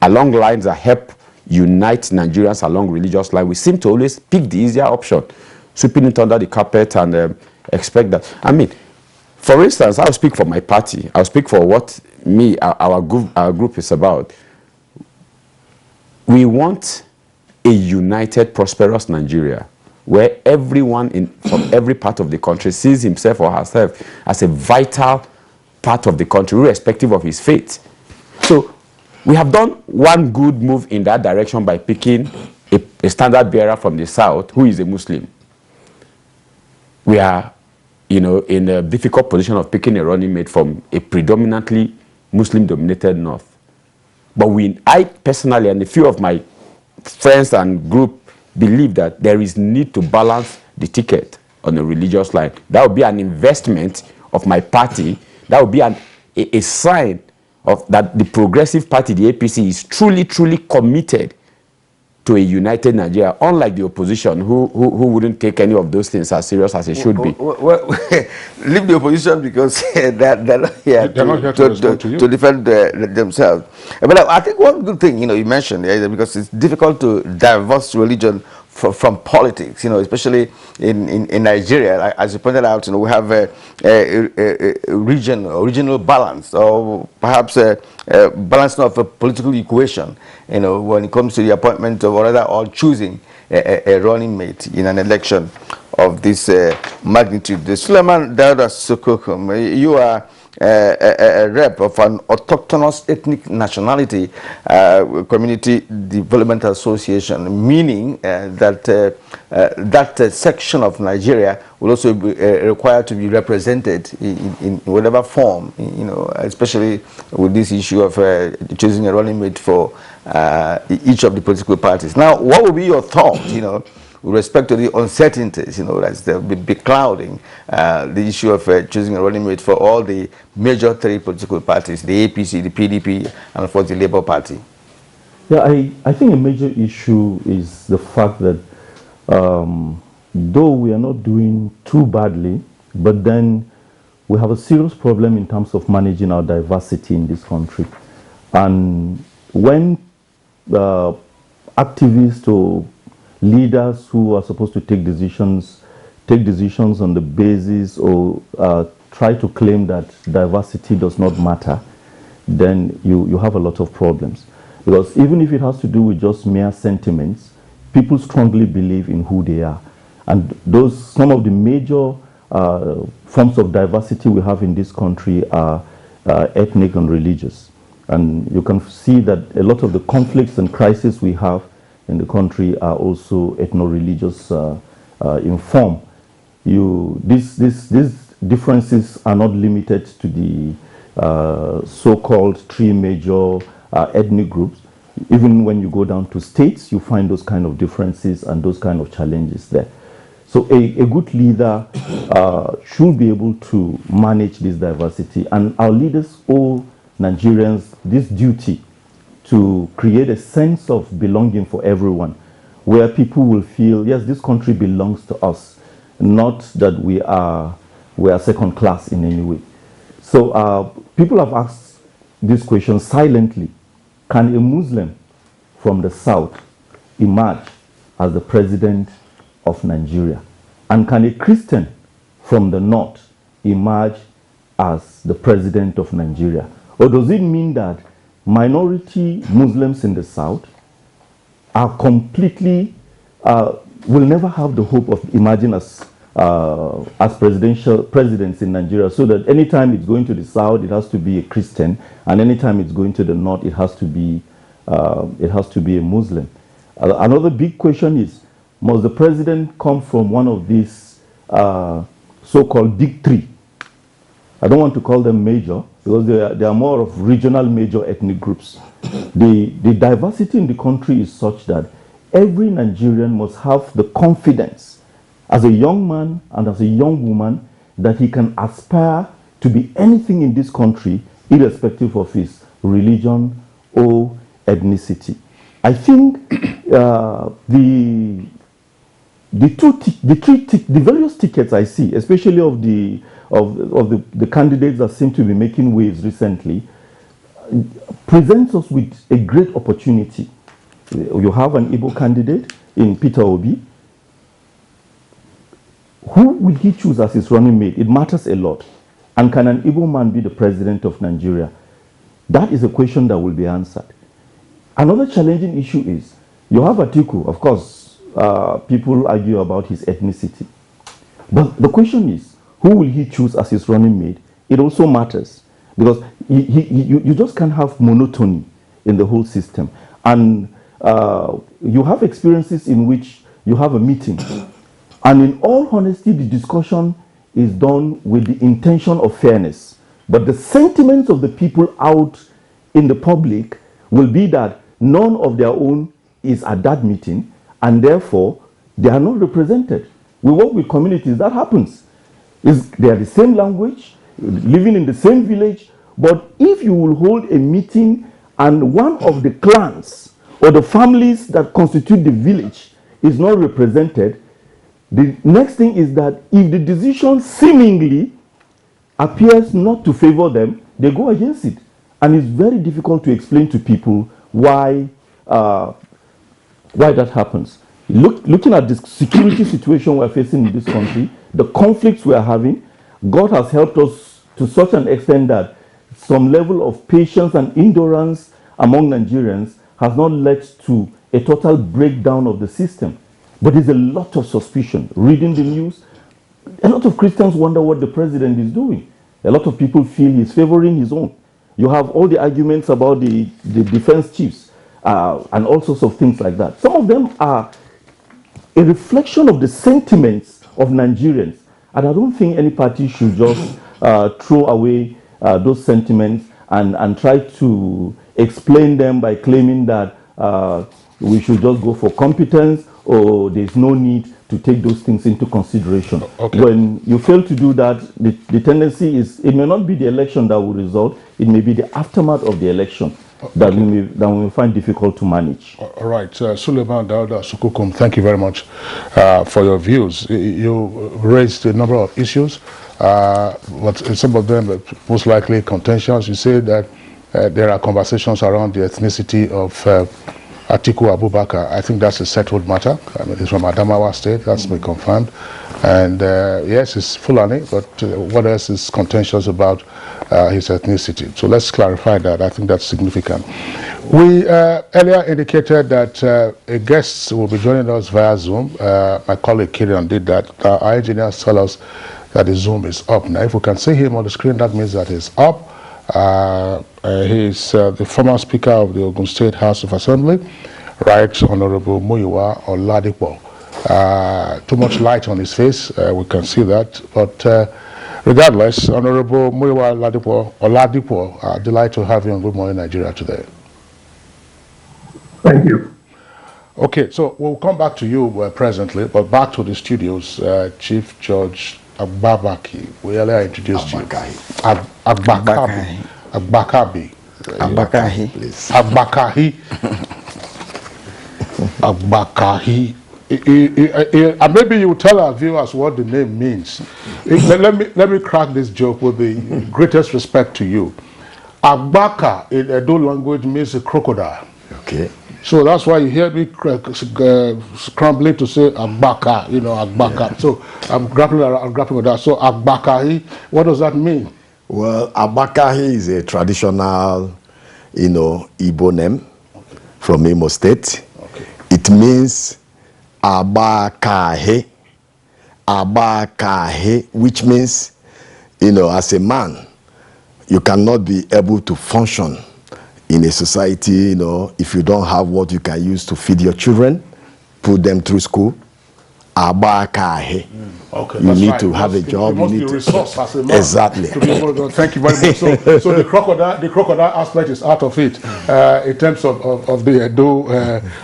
along lines that help unite Nigerians along religious lines, we seem to always pick the easier option, sweeping it under the carpet and expect that. I mean, for instance, I'll speak for my party. I'll speak for what our group is about. We want a united, prosperous Nigeria, where everyone from every part of the country sees himself or herself as a vital part of the country, irrespective of his faith. So we have done one good move in that direction by picking a standard bearer from the south who is a Muslim. We are, in a difficult position of picking a running mate from a predominantly Muslim-dominated north. But I personally and a few of my friends and group believe that there is need to balance the ticket on a religious line. That would be an investment of my party. That would be a sign of that the Progressive Party, the APC, is truly, truly committed to a united Nigeria, unlike the opposition who wouldn't take any of those things as serious as it should be. Well, leave the opposition because they're not here to defend themselves. But I think one good thing, you mentioned, because it's difficult to divorce religion from politics, especially in Nigeria. As you pointed out, we have a regional balance, or perhaps a balancing of a political equation, when it comes to the appointment of, or rather, or choosing a running mate in an election of this magnitude. Suleiman Dauda Sokokum, you are a rep of an autochthonous ethnic nationality community development association, meaning that section of Nigeria will also be required to be represented in whatever form, especially with this issue of choosing a running mate for each of the political parties. Now, what would be your thought, with respect to the uncertainties, that's the big clouding the issue of choosing a running mate for all the major three political parties, the APC, the PDP, and of course the Labour Party? Yeah, I think a major issue is the fact that though we are not doing too badly, but then we have a serious problem in terms of managing our diversity in this country. And when activists or leaders who are supposed to take decisions on the basis or try to claim that diversity does not matter, then you have a lot of problems. Because even if it has to do with just mere sentiments, people strongly believe in who they are. And some of the major forms of diversity we have in this country are ethnic and religious. And you can see that a lot of the conflicts and crises we have in the country are also ethno-religious in form. These differences are not limited to the so-called three major ethnic groups. Even when you go down to states, you find those kind of differences and those kind of challenges there. So a good leader should be able to manage this diversity, and our leaders owe Nigerians this duty to create a sense of belonging for everyone, where people will feel, yes, this country belongs to us, not that we are second class in any way. So people have asked this question silently: can a Muslim from the south emerge as the president of Nigeria? And can a Christian from the north emerge as the president of Nigeria? Or does it mean that minority Muslims in the south are completely, will never have the hope of emerging as presidents in Nigeria, so that anytime it's going to the south, it has to be a Christian, and anytime it's going to the north, it has to be a Muslim? Another big question is, must the president come from one of these so-called big three? I don't want to call them major, because they are more of regional major ethnic groups. The diversity in the country is such that every Nigerian must have the confidence as a young man and as a young woman that he can aspire to be anything in this country, irrespective of his religion or ethnicity. I think the the various tickets I see, especially of the candidates that seem to be making waves recently, presents us with a great opportunity. You have an Igbo candidate in Peter Obi. Who will he choose as his running mate? It matters a lot. And can an Igbo man be the president of Nigeria? That is a question that will be answered. Another challenging issue is, you have Atiku, of course, people argue about his ethnicity. But the question is, who will he choose as his running mate? It also matters, because you just can't have monotony in the whole system. And you have experiences in which you have a meeting, and in all honesty, the discussion is done with the intention of fairness. But the sentiments of the people out in the public will be that none of their own is at that meeting, and therefore they are not represented. We work with communities, that happens. They are the same language, living in the same village, but if you will hold a meeting and one of the clans or the families that constitute the village is not represented, the next thing is that if the decision seemingly appears not to favor them, they go against it. And it's very difficult to explain to people why that happens. Looking at the security situation we're facing in this country, the conflicts we are having, God has helped us to such an extent that some level of patience and endurance among Nigerians has not led to a total breakdown of the system. But there's a lot of suspicion. Reading the news, a lot of Christians wonder what the president is doing. A lot of people feel he's favoring his own. You have all the arguments about the defense chiefs and all sorts of things like that. Some of them are a reflection of the sentiments of Nigerians. And I don't think any party should just throw away those sentiments and try to explain them by claiming that we should just go for competence, or there's no need to take those things into consideration. Okay. When you fail to do that, the tendency is, it may not be the election that will result, it may be the aftermath of the election that we may find difficult to manage. All right, Suleiman Dauda Sukukum, thank you very much for your views. You raised a number of issues, but some of them are most likely contentious. You say that there are conversations around the ethnicity of Atiku Abubakar. I think that's a settled matter. I mean, he's from Adamawa State, that's been confirmed. And yes, it's Fulani, but what else is contentious about his ethnicity? So let's clarify that. I think that's significant. We earlier indicated that a guest will be joining us via Zoom. My colleague Kirian did that. Our engineers tell us that the Zoom is up. Now, if we can see him on the screen, that means that he's up. He's the former Speaker of the Ogun State House of Assembly, Right Honorable Muyiwa Oladipo. Too much light on his face, we can see that. But regardless, Honorable Muyiwa Oladipo, delighted to have you on Good Morning Nigeria today. Thank you. Okay, so we'll come back to you presently, but back to the studios, Chief Judge Agbabaki. We earlier introduced you. Agbakabi. Agbakabi. Agbakahi. Agbakahi. Agbakahi. And maybe you tell our viewers what the name means. Let me crack this joke with the greatest respect to you. Agbaka in Edo language means a crocodile. Okay. So that's why you hear me scrambling to say Agbaka, you know, Agbaka. Yeah. So I'm grappling with that. So Agbakahi, what does that mean? Well, Agbakahi is a traditional, you know, Igbo name from Imo State. Okay. It means Agbakahi, which means, you know, as a man, you cannot be able to function in a society, you know, if you don't have what you can use to feed your children, put them through school. Agbakahi. Okay, you need to have a job. You need to resource as a man. Exactly. Thank you very much. So the crocodile aspect is out of it in terms of the Edo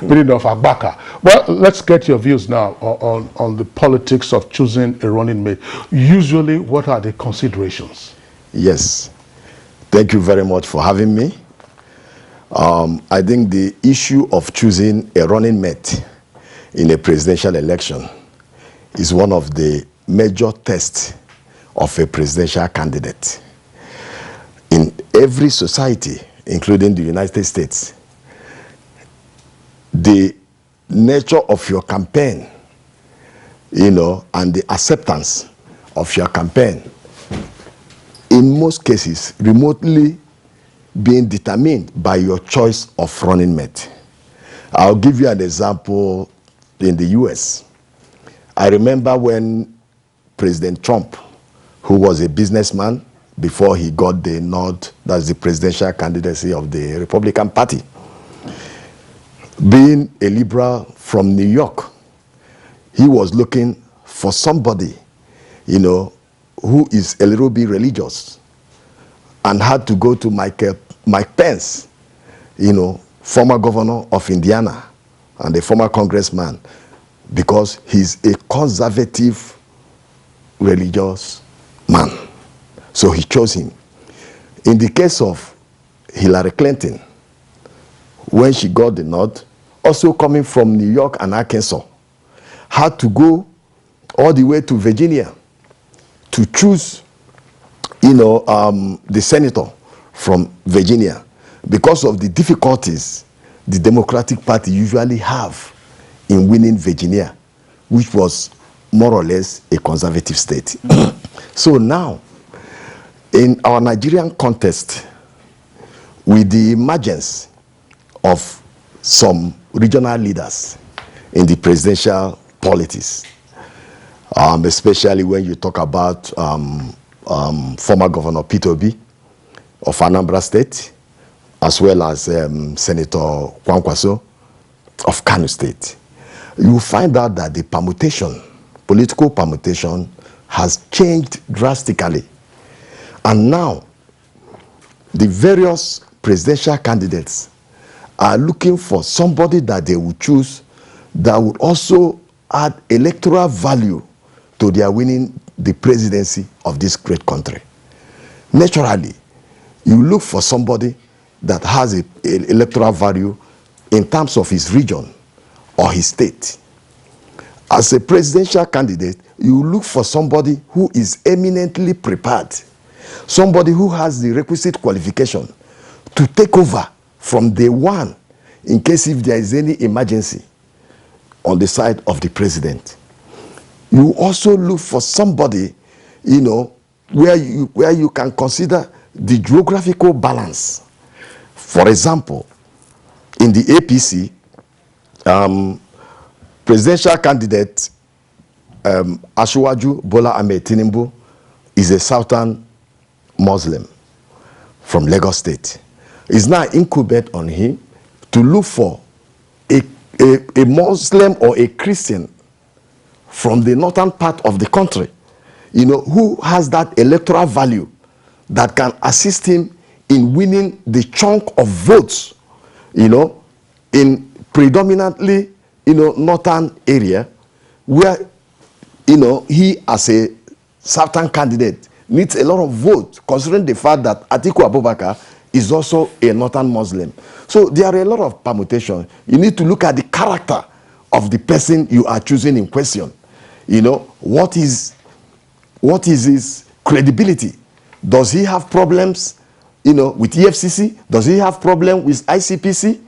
meaning of Agbaka. Well, let's get your views now on the politics of choosing a running mate. Usually, what are the considerations? Yes. Thank you very much for having me. I think the issue of choosing a running mate in a presidential election is one of the major tests of a presidential candidate. In every society, including the United States, the nature of your campaign, and the acceptance of your campaign, in most cases, remotely being determined by your choice of running mate. I'll give you an example in the US. I remember when President Trump, who was a businessman before he got the nod, that's the presidential candidacy of the Republican Party, being a liberal from New York, he was looking for somebody, who is a little bit religious, and had to go to Mike Pence, former governor of Indiana and a former congressman, because he's a conservative religious man. So he chose him. In the case of Hillary Clinton, when she got the nod, also coming from New York and Arkansas, had to go all the way to Virginia to choose, the senator from Virginia, because of the difficulties the Democratic Party usually have in winning Virginia, which was more or less a conservative state. So now, in our Nigerian context, with the emergence of some regional leaders in the presidential politics, especially when you talk about former Governor Peter Obi of Anambra State, as well as Senator Kwankwaso of Kano State, you find out that the political permutation, has changed drastically. And now, the various presidential candidates are looking for somebody that they would choose that would also add electoral value to their winning the presidency of this great country. Naturally, you look for somebody that has an electoral value in terms of his region or his state. As a presidential candidate, you look for somebody who is eminently prepared, somebody who has the requisite qualification to take over from day one in case if there is any emergency on the side of the president. You also look for somebody, where you can consider the geographical balance. For example, in the APC, presidential candidate Asiwaju Bola Ahmed Tinubu is a Southern Muslim from Lagos State. It's now incumbent on him to look for a Muslim or a Christian from the northern part of the country, who has that electoral value that can assist him in winning the chunk of votes, in predominantly, northern area, where, he as a Southern candidate needs a lot of votes, considering the fact that Atiku Abubakar is also a northern Muslim. So there are a lot of permutations. You need to look at the character of the person you are choosing in question. What is his credibility? Does he have problems, with EFCC? Does he have problems with ICPC?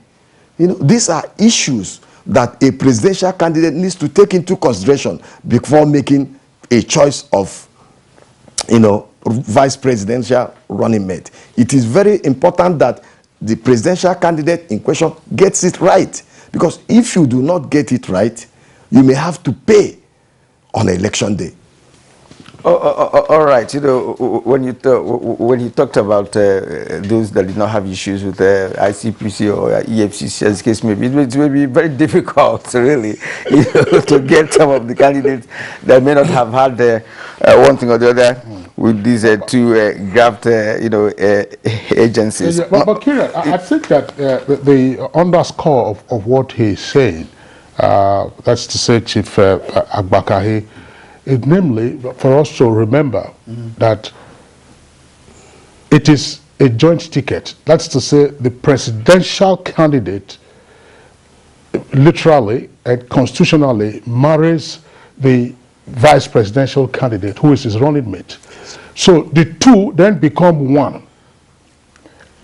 These are issues that a presidential candidate needs to take into consideration before making a choice of, vice presidential running mate. It is very important that the presidential candidate in question gets it right, because if you do not get it right, you may have to pay on election day. All right. When you talked about those that did not have issues with ICPC or EFCC, as the case may be, it will be very difficult, really, to get some of the candidates that may not have had one thing or the other with these two graft, agencies. Yeah, but Kieran, I think that the underscore of what he's saying, that's to say, Chief Agbakahi, is namely for us to remember that it is a joint ticket. That's to say, the presidential candidate literally and constitutionally marries the vice presidential candidate, who is his running mate. So the two then become one.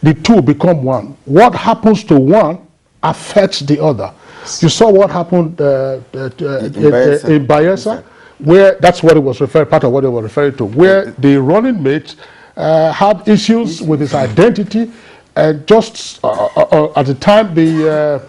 The two become one. What happens to one affects the other. You saw what happened in Bayelsa, where that's what it was referring, part of what it was referring to, where the running mate had issues with his identity, and just at the time the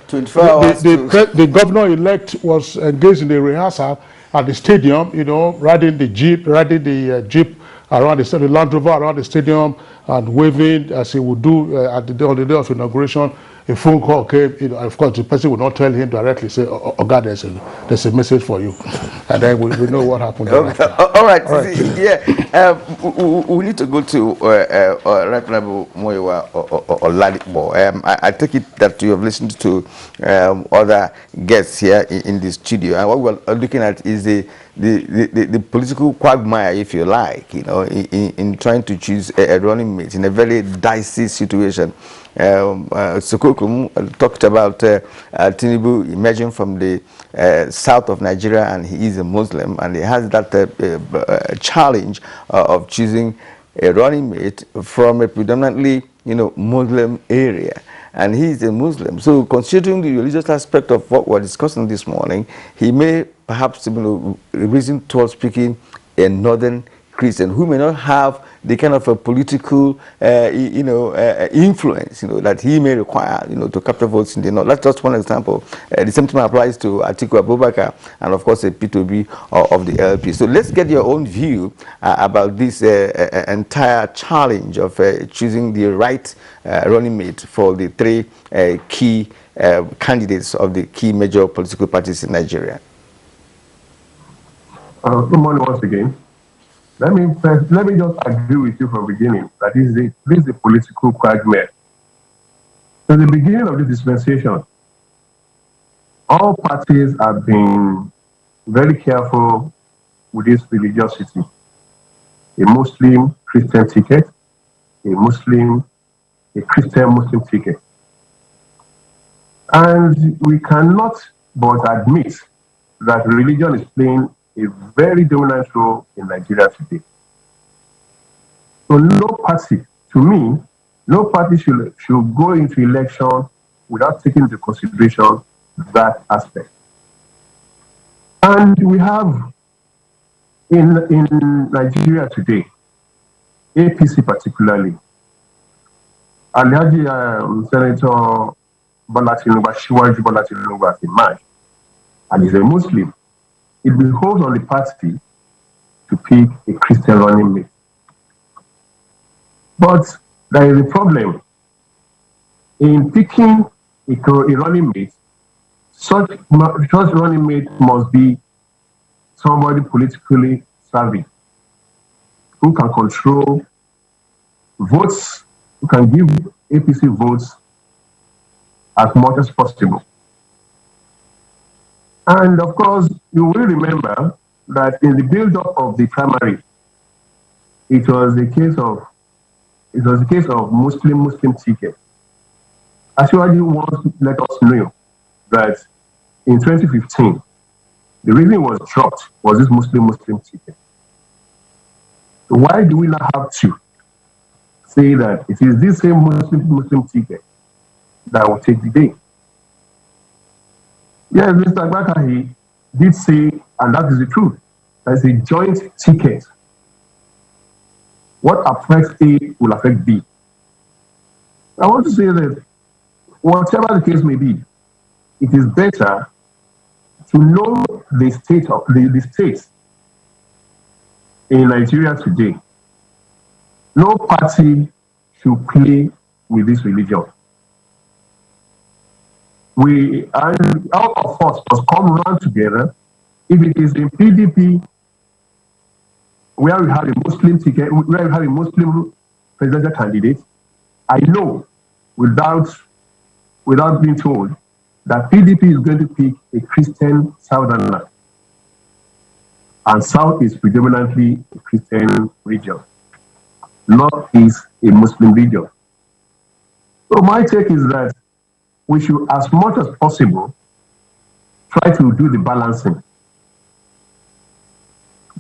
governor-elect was engaged in the rehearsal at the stadium, you know, riding the jeep around the Land Rover around the stadium and waving as he would do on the day of inauguration. A phone call came, you know, of course the person would not tell him directly, say, oh God, there's a message for you. And then we know what happened. All right. Yeah, we need to go to Right Honorable Moyiwa or Ladipo. I take it that you have listened to other guests here in the studio, and what we're looking at is the political quagmire, if you like, you know, in trying to choose a running mate in a very dicey situation. Sokokum talked about Tinubu emerging from the south of Nigeria, and he is a Muslim, and he has that challenge of choosing a running mate from a predominantly, you know, Muslim area. And he is a Muslim. So considering the religious aspect of what we're discussing this morning, he may perhaps, you know, reason towards picking a northern Christian who may not have the kind of a political, influence, you know, that he may require, you know, to capture votes in the north. That's just one example. The same thing applies to Atiku Abubakar and, of course, a P2B of the LP. So let's get your own view about this entire challenge of choosing the right running mate for the three key candidates of the key major political parties in Nigeria. Good morning once again. Let me just agree with you from the beginning that this is a political quagmire. From the beginning of this dispensation, all parties have been very careful with this religiosity. A Muslim Christian ticket, a Christian Muslim ticket. And we cannot but admit that religion is playing a very dominant role in Nigeria today. So no party, to me, no party should go into election without taking into consideration that aspect. And we have in Nigeria today, APC particularly, Alhaji Senator Bola Tinubu, Shiwaju Bola Tinubu as a man, and he's a Muslim. It behoves on the party to pick a Christian running mate. But there is a problem. In picking a running mate, such running mate must be somebody politically savvy, who can control votes, who can give APC votes as much as possible. And of course, you will remember that in the build-up of the primary, it was a case of Muslim ticket. Actually, once let us know that in 2015, the reason it was dropped was this Muslim ticket. So why do we not have to say that it is this same Muslim ticket that will take the day? Yes, Mr. Agbaka, he did say, and that is the truth, that it's a joint ticket. What affects A will affect B. I want to say that whatever the case may be, it is better to know the state of the states in Nigeria today. No party should play with this religion. All of us must come around together. If it is in PDP, where we have a Muslim ticket, where we have a Muslim presidential candidate, I know without being told that PDP is going to pick a Christian southerner, and South is predominantly a Christian region. North is a Muslim region. So my take is that we should, as much as possible, try to do the balancing.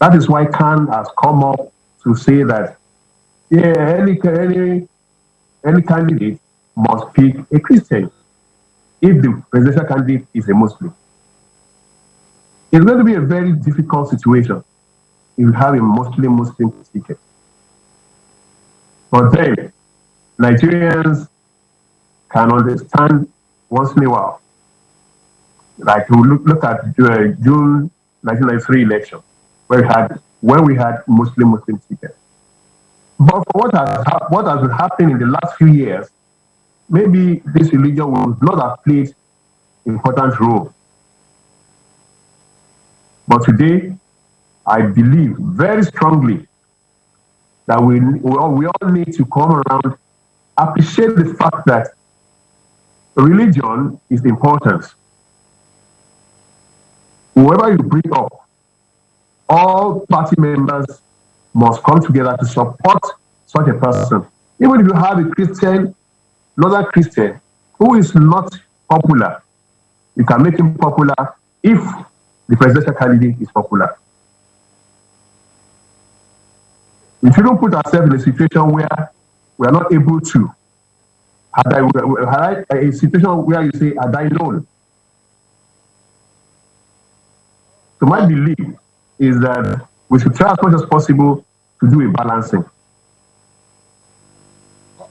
That is why Khan has come up to say that any candidate must pick a Christian if the presidential candidate is a Muslim. It's going to be a very difficult situation if you have a Muslim ticket. But then, Nigerians can understand once in a while. Like we look at June 1993 election, when we had Muslim ticket. But for what has been happening in the last few years, maybe this religion will not have played an important role. But today, I believe very strongly that we all need to come around, appreciate the fact that religion is important. Whoever you bring up, all party members must come together to support such a person. Even if you have a Christian, another Christian, who is not popular, you can make him popular if the presidential candidate is popular. We shouldn't put ourselves in a situation where we are not able to. A situation where you say, had I known? So my belief is that we should try as much as possible to do a balancing.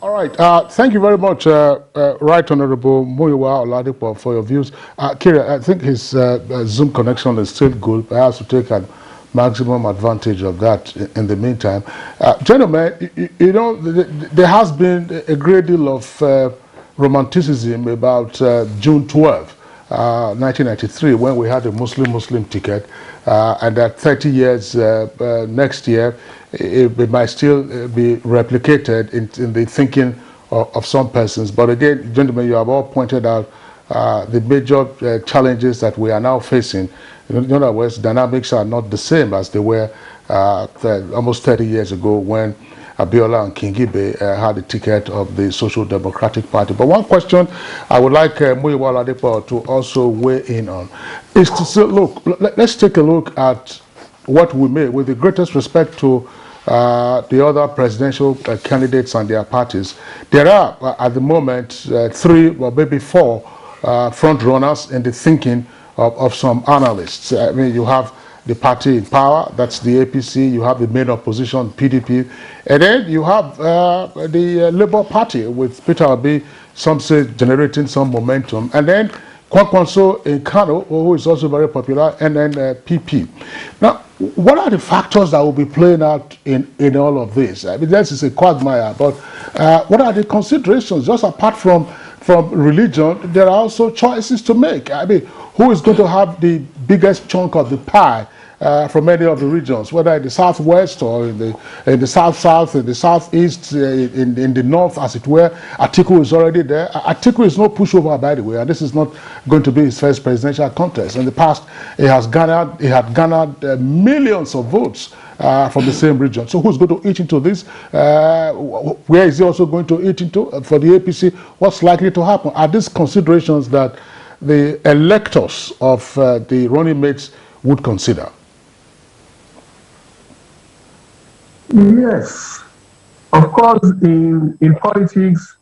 All right. Thank you very much, Right Honorable Muyiwa Oladipo, for your views. Kiri, I think his Zoom connection is still good. I have to take maximum advantage of that in the meantime. Gentlemen, you know, there has been a great deal of romanticism about June 12th. 1993, when we had a Muslim ticket, and that 30 years next year, it might still be replicated in the thinking of some persons. But again, gentlemen, you have all pointed out the major challenges that we are now facing. In other words, dynamics are not the same as they were almost 30 years ago when Abiola and Kingibe had the ticket of the Social Democratic Party. But one question I would like Muyiwa Oladipo to also weigh in on is to say, look, let's take a look at what we made, with the greatest respect to the other presidential candidates and their parties. There are, at the moment, 3 or maybe 4 front runners in the thinking of some analysts. I mean, you have the party in power, that's the APC, you have the main opposition, PDP, and then you have the Labour Party with Peter Obi, some say generating some momentum, and then Kwankwanso in Kano, who is also very popular, and then PP. Now, what are the factors that will be playing out in all of this? I mean, this is a quagmire, but what are the considerations? Just apart from religion, there are also choices to make. I mean, who is going to have the biggest chunk of the pie from any of the regions, whether in the southwest or in the south-south, in the southeast, in the north, as it were? Atiku is already there. Atiku is no pushover, by the way, and this is not going to be his first presidential contest. In the past, he had garnered millions of votes from the same region. So who's going to eat into this? Where is he also going to eat into? For the APC, what's likely to happen? Are these considerations that the electors of the running mates would consider? Yes. Of course, in politics,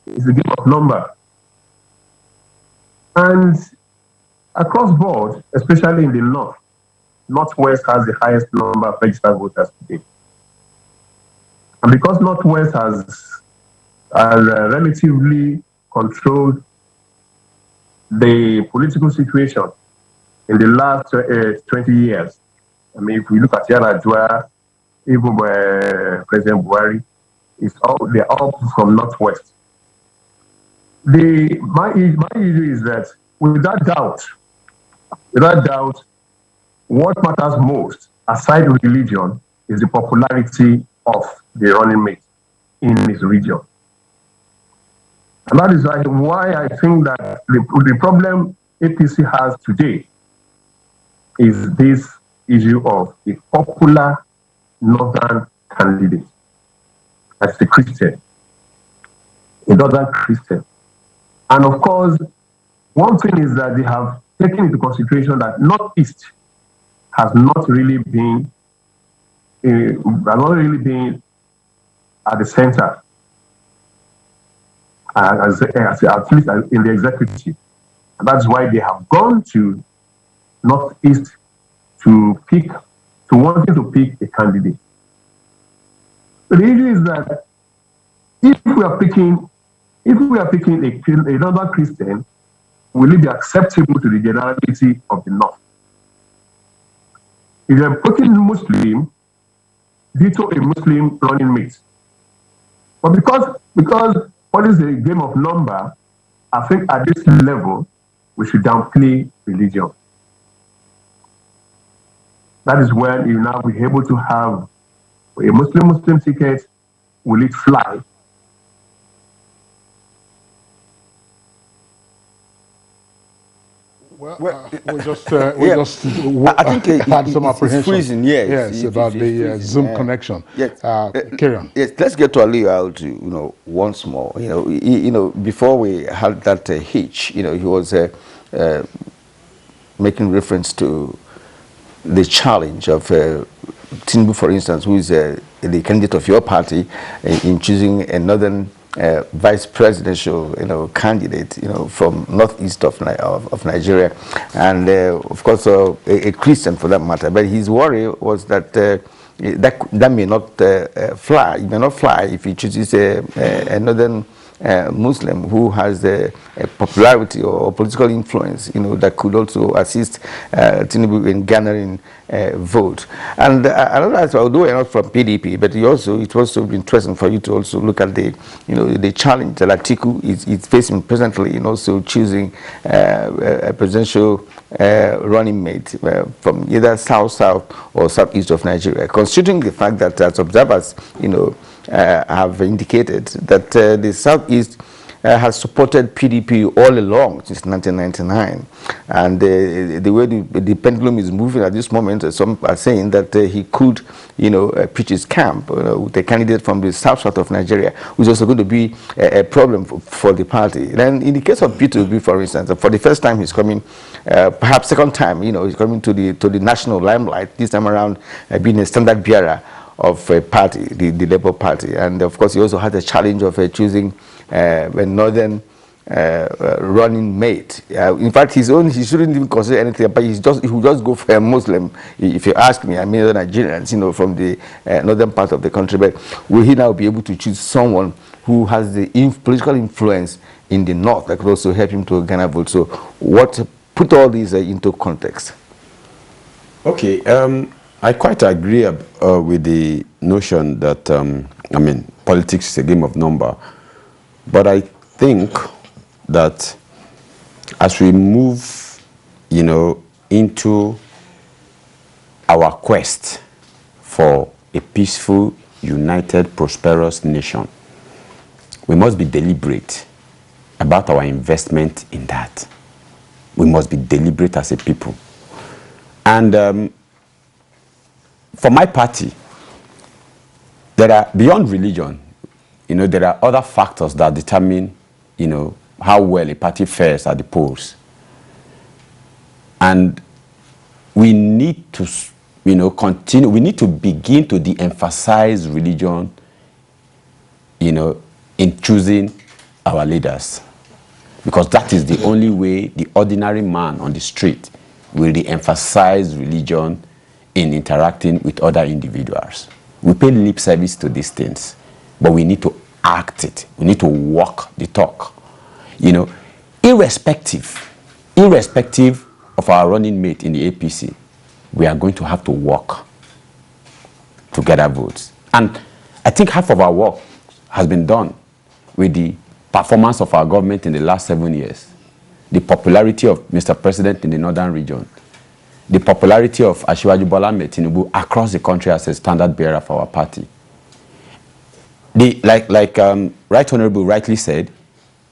it's a game of number. And across board, especially in the Northwest has the highest number of registered voters today. And because Northwest has relatively controlled the political situation in the last 20 years, I mean, if we look at Yar'Adua, even President Buhari, they're all from Northwest. My issue is that without doubt, what matters most, aside religion, is the popularity of the running mate in his region. And that is why I think that the problem APC has today is this issue of a popular northern candidate. That's the Christian, a northern Christian. And of course, one thing is that they have taken into consideration that Northeast has not really been really been at the center, at least in the executive. And that's why they have gone to Northeast wanting to pick a candidate. But the issue is that if we are picking a northern Christian, will it be acceptable to the generality of the North? If you are picking Muslim, veto a Muslim running mate. But because what is a game of number, I think at this level, we should downplay religion. That is when you now be able to have a Muslim ticket. Will it fly? I think had some apprehension. Freezing, yes, about the Zoom connection. Yes, carry on. Yes, let's get to Ali out, once more. Before we had that hitch, he was making reference to the challenge of Tinubu, for instance, who is the candidate of your party, in choosing a northern vice presidential, candidate, from northeast of Nigeria, and of course a Christian for that matter. But his worry was that that may not fly. It may not fly if he chooses a northern Muslim who has a popularity or political influence, that could also assist Tinubu in garnering vote. And although we're not from PDP, but it also be interesting for you to also look at the challenge that Atiku is facing presently in also choosing a presidential running mate from either south or southeast of Nigeria, considering the fact that as observers, have indicated that the Southeast has supported PDP all along since 1999, and the way the pendulum is moving at this moment, some are saying that he could, pitch his camp with a candidate from the south of Nigeria, which is also going to be a problem for the party. Then, in the case of P2B, for instance, for the first time he's coming, perhaps second time, he's coming to the national limelight. This time around, being a standard bearer of a party, the Labour Party, and of course he also had a challenge of choosing a northern running mate. In fact, he shouldn't even consider anything, but he would just go for a Muslim. If you ask me, I mean, Nigerians, from the northern part of the country. But will he now be able to choose someone who has the political influence in the north that could also help him to garner votes? So, put all these into context? Okay. I quite agree with the notion that, politics is a game of number. But I think that as we move, into our quest for a peaceful, united, prosperous nation, we must be deliberate about our investment in that. We must be deliberate as a people. And for my party, there are, beyond religion, there are other factors that determine, how well a party fares at the polls. And we need to, continue, we need to begin to de-emphasize religion, in choosing our leaders. Because that is the only way the ordinary man on the street will de-emphasize religion in interacting with other individuals. We pay lip service to these things, but we need to act it. We need to walk the talk. Irrespective of our running mate in the APC, we are going to have to work to gather votes. And I think half of our work has been done with the performance of our government in the last 7 years, the popularity of Mr. President in the northern region, the popularity of Asiwaju Bola Ahmed Tinubu across the country as a standard bearer for our party. Right Honorable rightly said,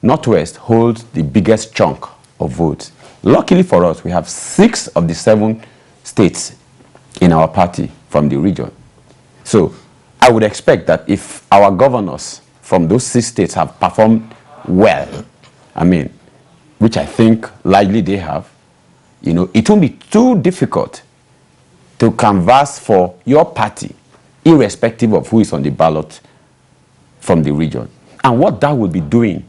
Northwest holds the biggest chunk of votes. Luckily for us, we have 6 of the 7 states in our party from the region. So I would expect that if our governors from those 6 states have performed well, which I think likely they have, it won't be too difficult to canvass for your party irrespective of who is on the ballot from the region. And what that will be doing,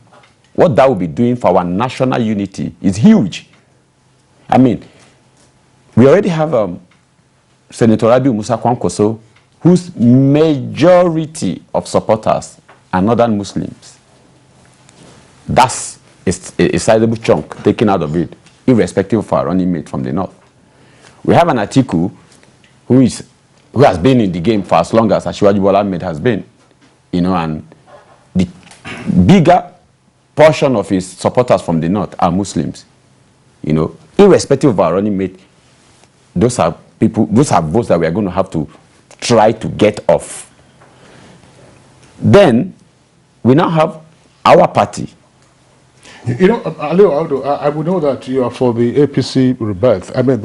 for our national unity is huge. I mean, we already have Senator Rabiu Musa Kwankwaso, whose majority of supporters are northern Muslims. That's a sizable chunk taken out of it, irrespective of our running mate from the north. We have an Atiku who has been in the game for as long as Asiwaju Bola Ahmed has been, and the bigger portion of his supporters from the north are Muslims. Irrespective of our running mate, those are votes that we are going to have to try to get off. Then we now have our party. Alio, I would know that you are for the APC rebirth. I mean,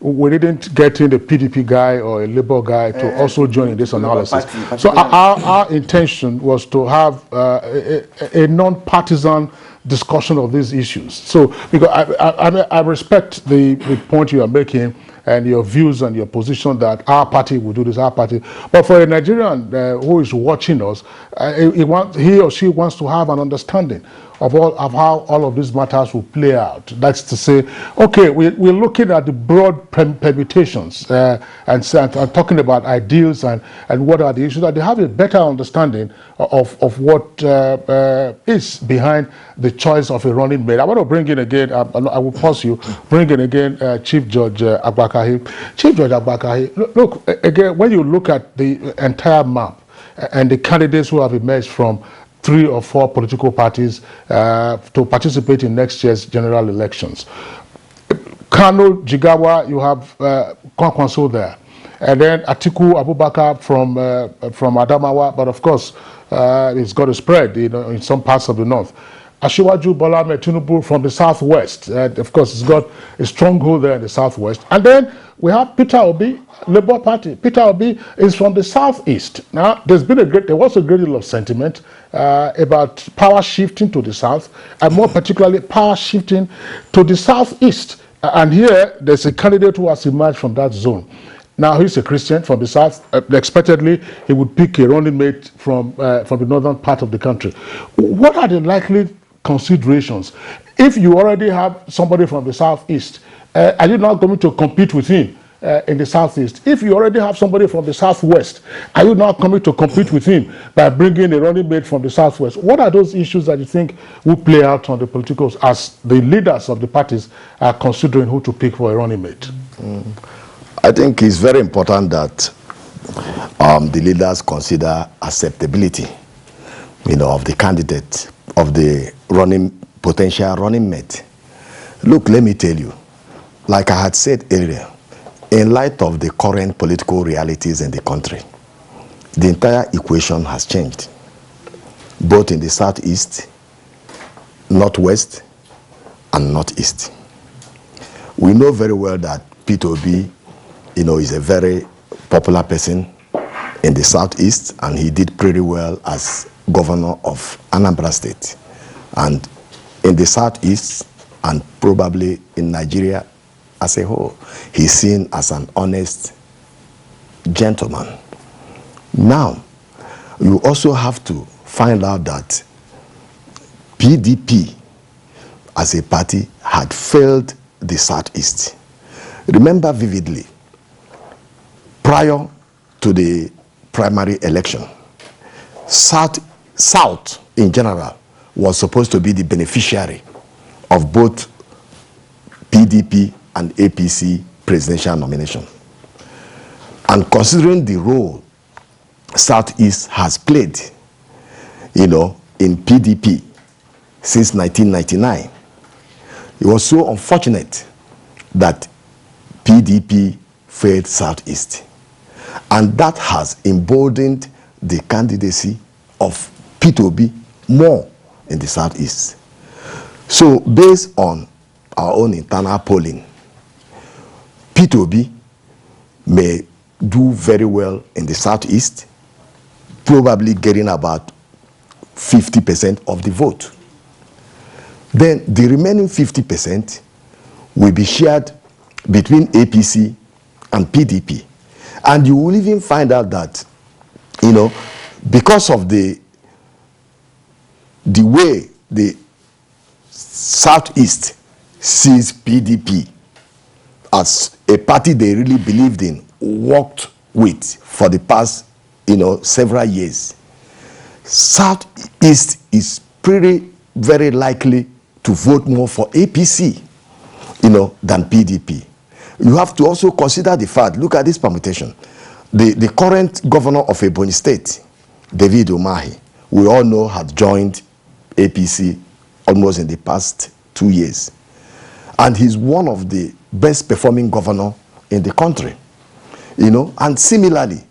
we didn't get in the PDP guy or a Labour guy to also join in this analysis. So our intention was to have a non-partisan discussion of these issues. So because I respect the point you are making and your views and your position that our party will do this, our party. But for a Nigerian who is watching us, he or she wants to have an understanding of how all of these matters will play out. That's to say, okay, we're looking at the broad permutations and talking about ideals and what are the issues, that they have a better understanding of what is behind the choice of a running mate. I want to bring in again, I will pause you, bring in again Chief Judge Agbakahi. Chief Judge Agbakahi, look, again, when you look at the entire map and the candidates who have emerged from 3 or 4 political parties to participate in next year's general elections. Kano, Jigawa, you have Kwankwaso there. And then Atiku Abubakar from Adamawa, but of course, it's got a spread in some parts of the north. Asiwaju Bola Ahmed Tinubu from the southwest. Of course, it's got a stronghold there in the southwest. And then we have Peter Obi, Labour Party. Peter Obi is from the southeast. Now, there was a great deal of sentiment about power shifting to the south, and more particularly power shifting to the southeast. And here, there's a candidate who has emerged from that zone. Now, he's a Christian from the south. Expectedly, he would pick a running mate from the northern part of the country. What are the likely considerations? If you already have somebody from the southeast, are you not going to compete with him in the southeast? If you already have somebody from the southwest, are you not coming to compete with him by bringing a running mate from the southwest? What are those issues that you think will play out on the politicals as the leaders of the parties are considering who to pick for a running mate? I think it's very important that the leaders consider acceptability, of the candidate, of the potential running mate. Look, let me tell you, like I had said earlier, in light of the current political realities in the country, the entire equation has changed, both in the southeast, northwest, and northeast. We know very well that Peter Obi, is a very popular person in the southeast, and he did pretty well as governor of Anambra State. And in the southeast, and probably in Nigeria as a whole, he's seen as an honest gentleman. Now, you also have to find out that PDP as a party had failed the southeast. Remember vividly, prior to the primary election, South in general was supposed to be the beneficiary of both PDP and APC presidential nomination. And considering the role Southeast has played, in PDP since 1999, it was so unfortunate that PDP failed Southeast. And that has emboldened the candidacy of Peter Obi more in the Southeast. So based on our own internal polling, Peter Obi may do very well in the Southeast, probably getting about 50% of the vote. Then the remaining 50% will be shared between APC and PDP. And you will even find out that, you know, because of the way the Southeast sees PDP as a party they really believed in, worked with for the past, you know, several years, Southeast is pretty very likely to vote more for APC, you know, than PDP. You have to also consider the fact, look at this permutation. The current governor of Ebonyi State, David Umahi, we all know had joined APC almost in the past 2 years. And he's one of the best performing governor in the country. You know, and similarly,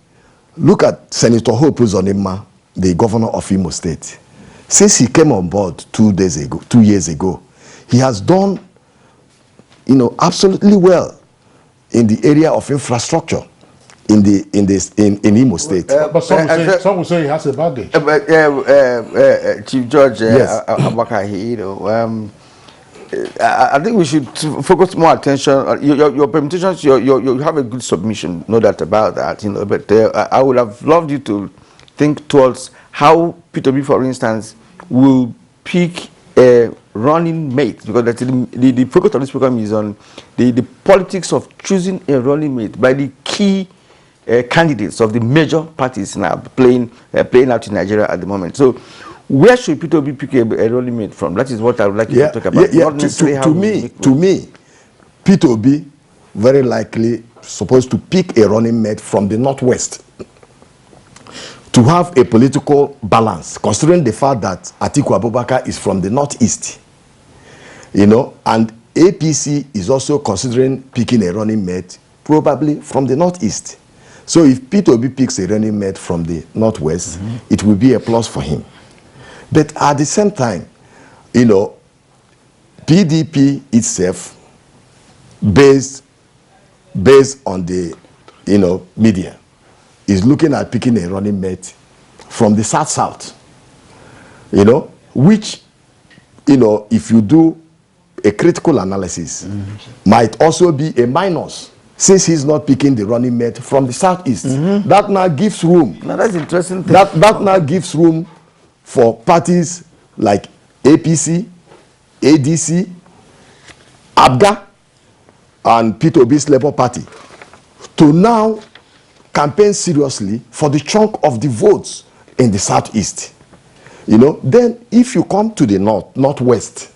look at Senator Hope Uzodimma, the governor of Imo State. Since he came on board 2 years ago, he has done, you know, absolutely well in the area of infrastructure in Imo State. But some will say he has a baggage. Chief Judge Yes. Abakahi, you know, I think we should focus more attention. Your permutations, you have a good submission, no doubt about that. You know, but I would have loved you to think towards how P2B, for instance, will pick a running mate, because that's the focus of this program is on the politics of choosing a running mate by the key candidates of the major parties now playing out in Nigeria at the moment. So, where should P2B pick a running mate from? That is what I would like you to talk about. Yeah. Not necessarily To me, P2B very likely supposed to pick a running mate from the Northwest to have a political balance, considering the fact that Atiku Abubakar is from the Northeast, you know, and APC is also considering picking a running mate probably from the Northeast. So if P2B picks a running mate from the Northwest, it will be a plus for him. But at the same time, you know, PDP itself, based on the, you know, media, is looking at picking a running mate from the South, you know, which, you know, if you do a critical analysis, might also be a minus, since he's not picking the running mate from the Southeast. That now gives room. Now that's interesting. That now gives room for parties like APC, ADC, ABGA, and P2B's Labour Party to now campaign seriously for the chunk of the votes in the Southeast. You know, then if you come to the Northwest,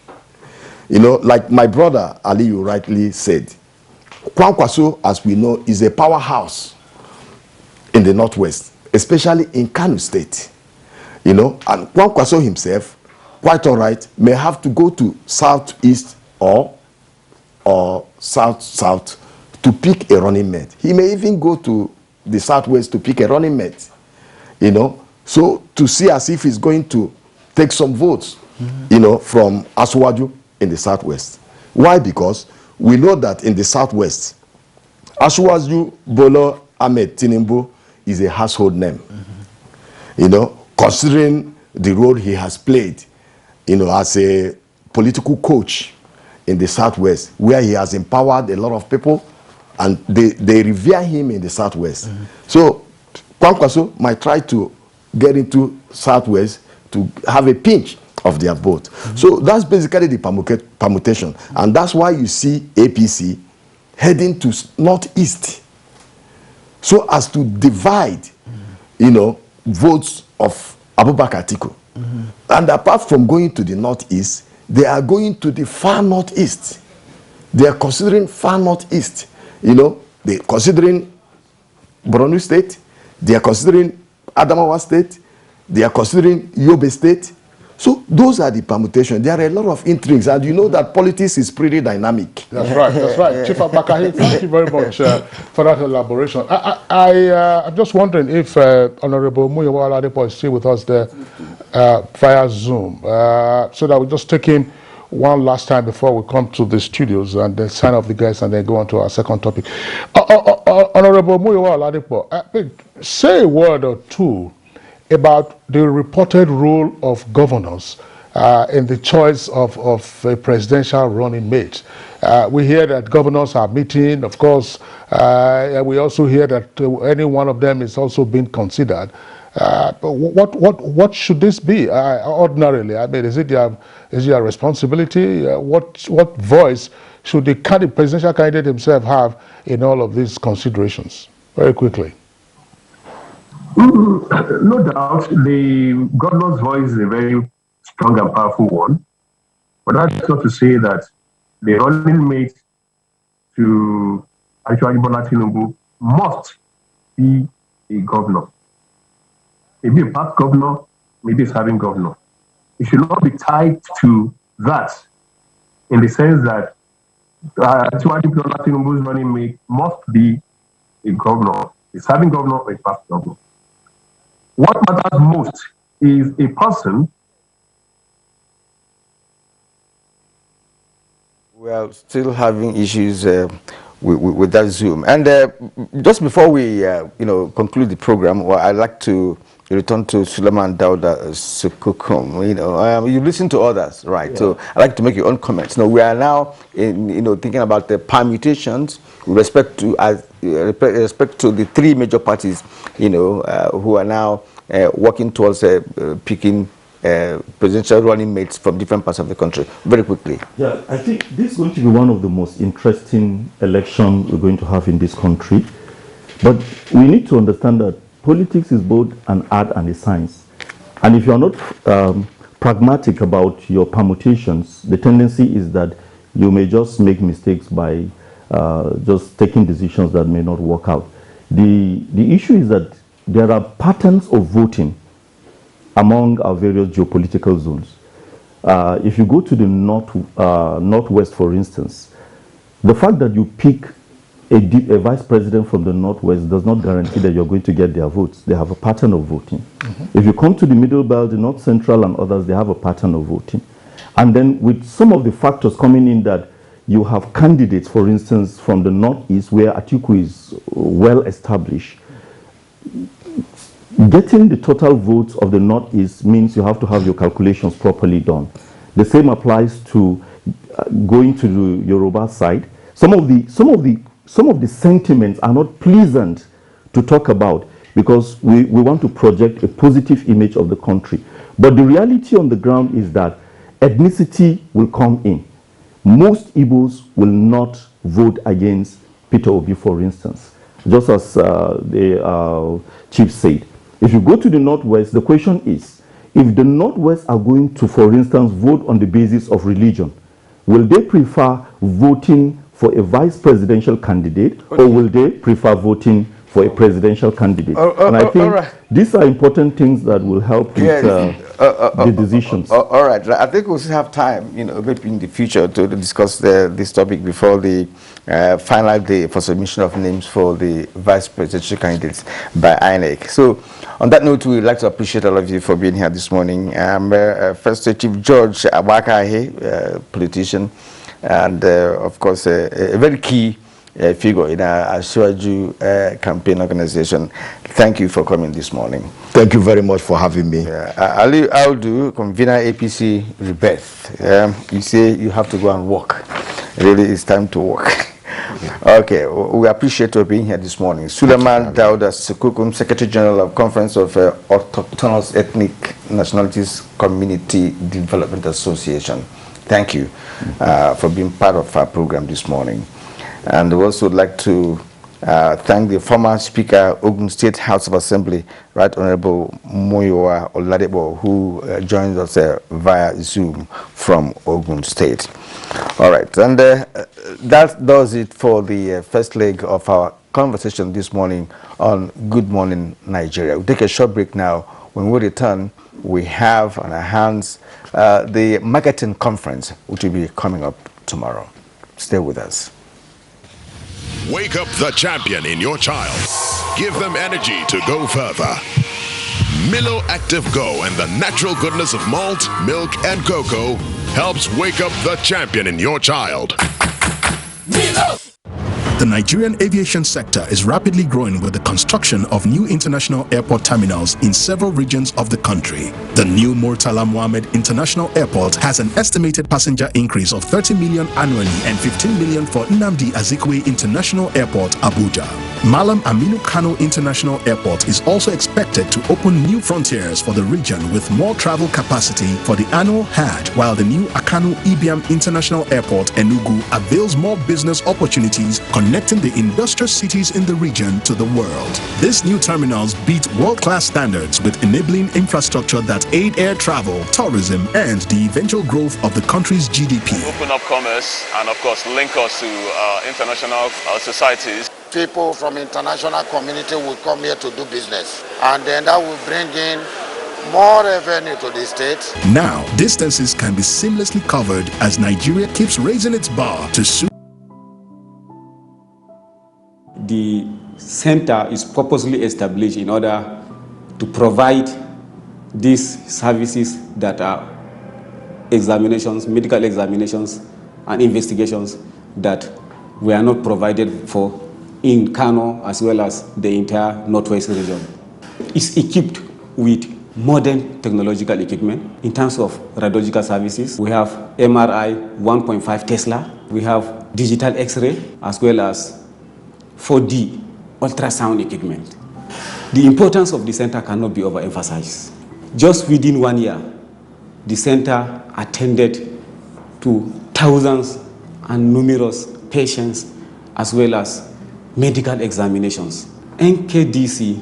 you know, like my brother Ali, you rightly said, Kwankwaso, as we know, is a powerhouse in the Northwest, especially in Kano State. You know, and Kwankwaso himself, quite all right, may have to go to Southeast or South to pick a running mate. He may even go to the Southwest to pick a running mate, you know, so to see as if he's going to take some votes, you know, from Asuwaju in the Southwest. Why? Because we know that in the Southwest, Asuwaju Bola Ahmed Tinubu is a household name, you know, considering the role he has played, you know, as a political coach in the Southwest, where he has empowered a lot of people, and they revere him in the Southwest. So Kwankwaso might try to get into Southwest to have a pinch of their vote. So that's basically the permutation, and that's why you see APC heading to Northeast, so as to divide, you know, votes of Abubakar Atiku. And apart from going to the Northeast, they are going to the far Northeast. They are considering far Northeast. You know, they are considering Borno State, they are considering Adamawa State, they are considering Yobe State. So those are the permutations. There are a lot of intrigues, and you know that politics is pretty dynamic. That's right, that's right. Chief Abakahi, thank you very much for that elaboration. I'm just wondering if Honorable Muyiwa Oladipo is still with us there via Zoom, so that we just take in one last time before we come to the studios and then sign off the guests and then go on to our second topic. Honorable Muyiwa Oladipo, say a word or two about the reported role of governors in the choice of a presidential running mate. We hear that governors are meeting, of course. We also hear that any one of them is also being considered. But what should this be ordinarily? I mean, is it your responsibility? What voice should the presidential candidate himself have in all of these considerations? Very quickly. No doubt, the governor's voice is a very strong and powerful one. But that's not to say that the running mate to actually Bola Tinubu must be a governor. Maybe a past governor, maybe a serving governor. It should not be tied to that, in the sense that actually Bola Tinubu's running mate must be a governor, a serving governor, or a past governor. What matters most is a person. We are still having issues with that Zoom. And just before we, conclude the program, well, I'd like to return to Suleiman Dauda Sukukum. You listen to others, right? Yeah. So I'd like to make your own comments. Now, we are now, thinking about the permutations with respect to the three major parties, who are now working towards picking presidential running mates from different parts of the country. Very quickly. Yeah, I think this is going to be one of the most interesting elections we're going to have in this country. But we need to understand that politics is both an art and a science. And if you're not pragmatic about your permutations, the tendency is that you may just make mistakes by just taking decisions that may not work out. The issue is that there are patterns of voting among our various geopolitical zones. If you go to the northwest, for instance, the fact that you pick a vice president from the northwest does not guarantee that you're going to get their votes. They have a pattern of voting. Mm-hmm. If you come to the middle belt, the north central and others, they have a pattern of voting. And then with some of the factors coming in that you have candidates, for instance, from the northeast where Atiku is well established, getting the total votes of the Northeast means you have to have your calculations properly done. The same applies to going to the Yoruba side. Some of the sentiments are not pleasant to talk about because we want to project a positive image of the country. But the reality on the ground is that ethnicity will come in. Most Igbos will not vote against Peter Obi, for instance, just as the chief said. If you go to the Northwest, the question is, if the Northwest are going to, for instance, vote on the basis of religion, will they prefer voting for a vice presidential candidate, or will they prefer voting for a presidential candidate? And I think these are important things that will help with the decisions. All right. I think we'll still have time, maybe in the future to discuss this topic before the final day for submission of names for the vice presidential candidates by INEC. So, on that note, we'd like to appreciate all of you for being here this morning. First, Chief George Awakahe, politician, and of course, a very key figure in our Asiwaju campaign organization. Thank you for coming this morning. Thank you very much for having me. Ali Audu, convener APC Rebirth. You say you have to go and work. Really, it's time to work. Okay, we appreciate you being here this morning. Suleiman Dauda Sukukum, Secretary General of Conference of Autochthonous Ethnic Nationalities Community Development Association. Thank you for being part of our program this morning. And we also would like to thank the former Speaker, Ogun State House of Assembly, Right Honorable Moyowa Oladebo, who joins us via Zoom from Ogun State. All right, and that does it for the first leg of our conversation this morning on Good Morning Nigeria. We'll take a short break now. When we return, we have on our hands the marketing conference, which will be coming up tomorrow. Stay with us. Wake up the champion in your child. Give them energy to go further. Milo Active Go and the natural goodness of malt, milk, and cocoa helps wake up the champion in your child. Milo! The Nigerian aviation sector is rapidly growing with the construction of new international airport terminals in several regions of the country. The new Murtala Mohammed International Airport has an estimated passenger increase of 30 million annually and 15 million for Nnamdi Azikiwe International Airport, Abuja. Malam Aminu Kano International Airport is also expected to open new frontiers for the region with more travel capacity for the annual Hajj, while the new Akanu Ibiam International Airport, Enugu, avails more business opportunities connecting the industrial cities in the region to the world. These new terminals beat world-class standards with enabling infrastructure that aid air travel, tourism, and the eventual growth of the country's GDP. Open up commerce and, of course, link us to international societies. People from international community will come here to do business, and then that will bring in more revenue to the state. Now, distances can be seamlessly covered as Nigeria keeps raising its bar to suit. The center is purposely established in order to provide these services that are examinations, medical examinations and investigations that were not provided for in Kano as well as the entire Northwest region. It's equipped with modern technological equipment in terms of radiological services. We have MRI 1.5 Tesla. We have digital X-ray as well as 4D ultrasound equipment. The importance of the center cannot be overemphasized. Just within 1 year, the center attended to thousands and numerous patients as well as medical examinations. NKDC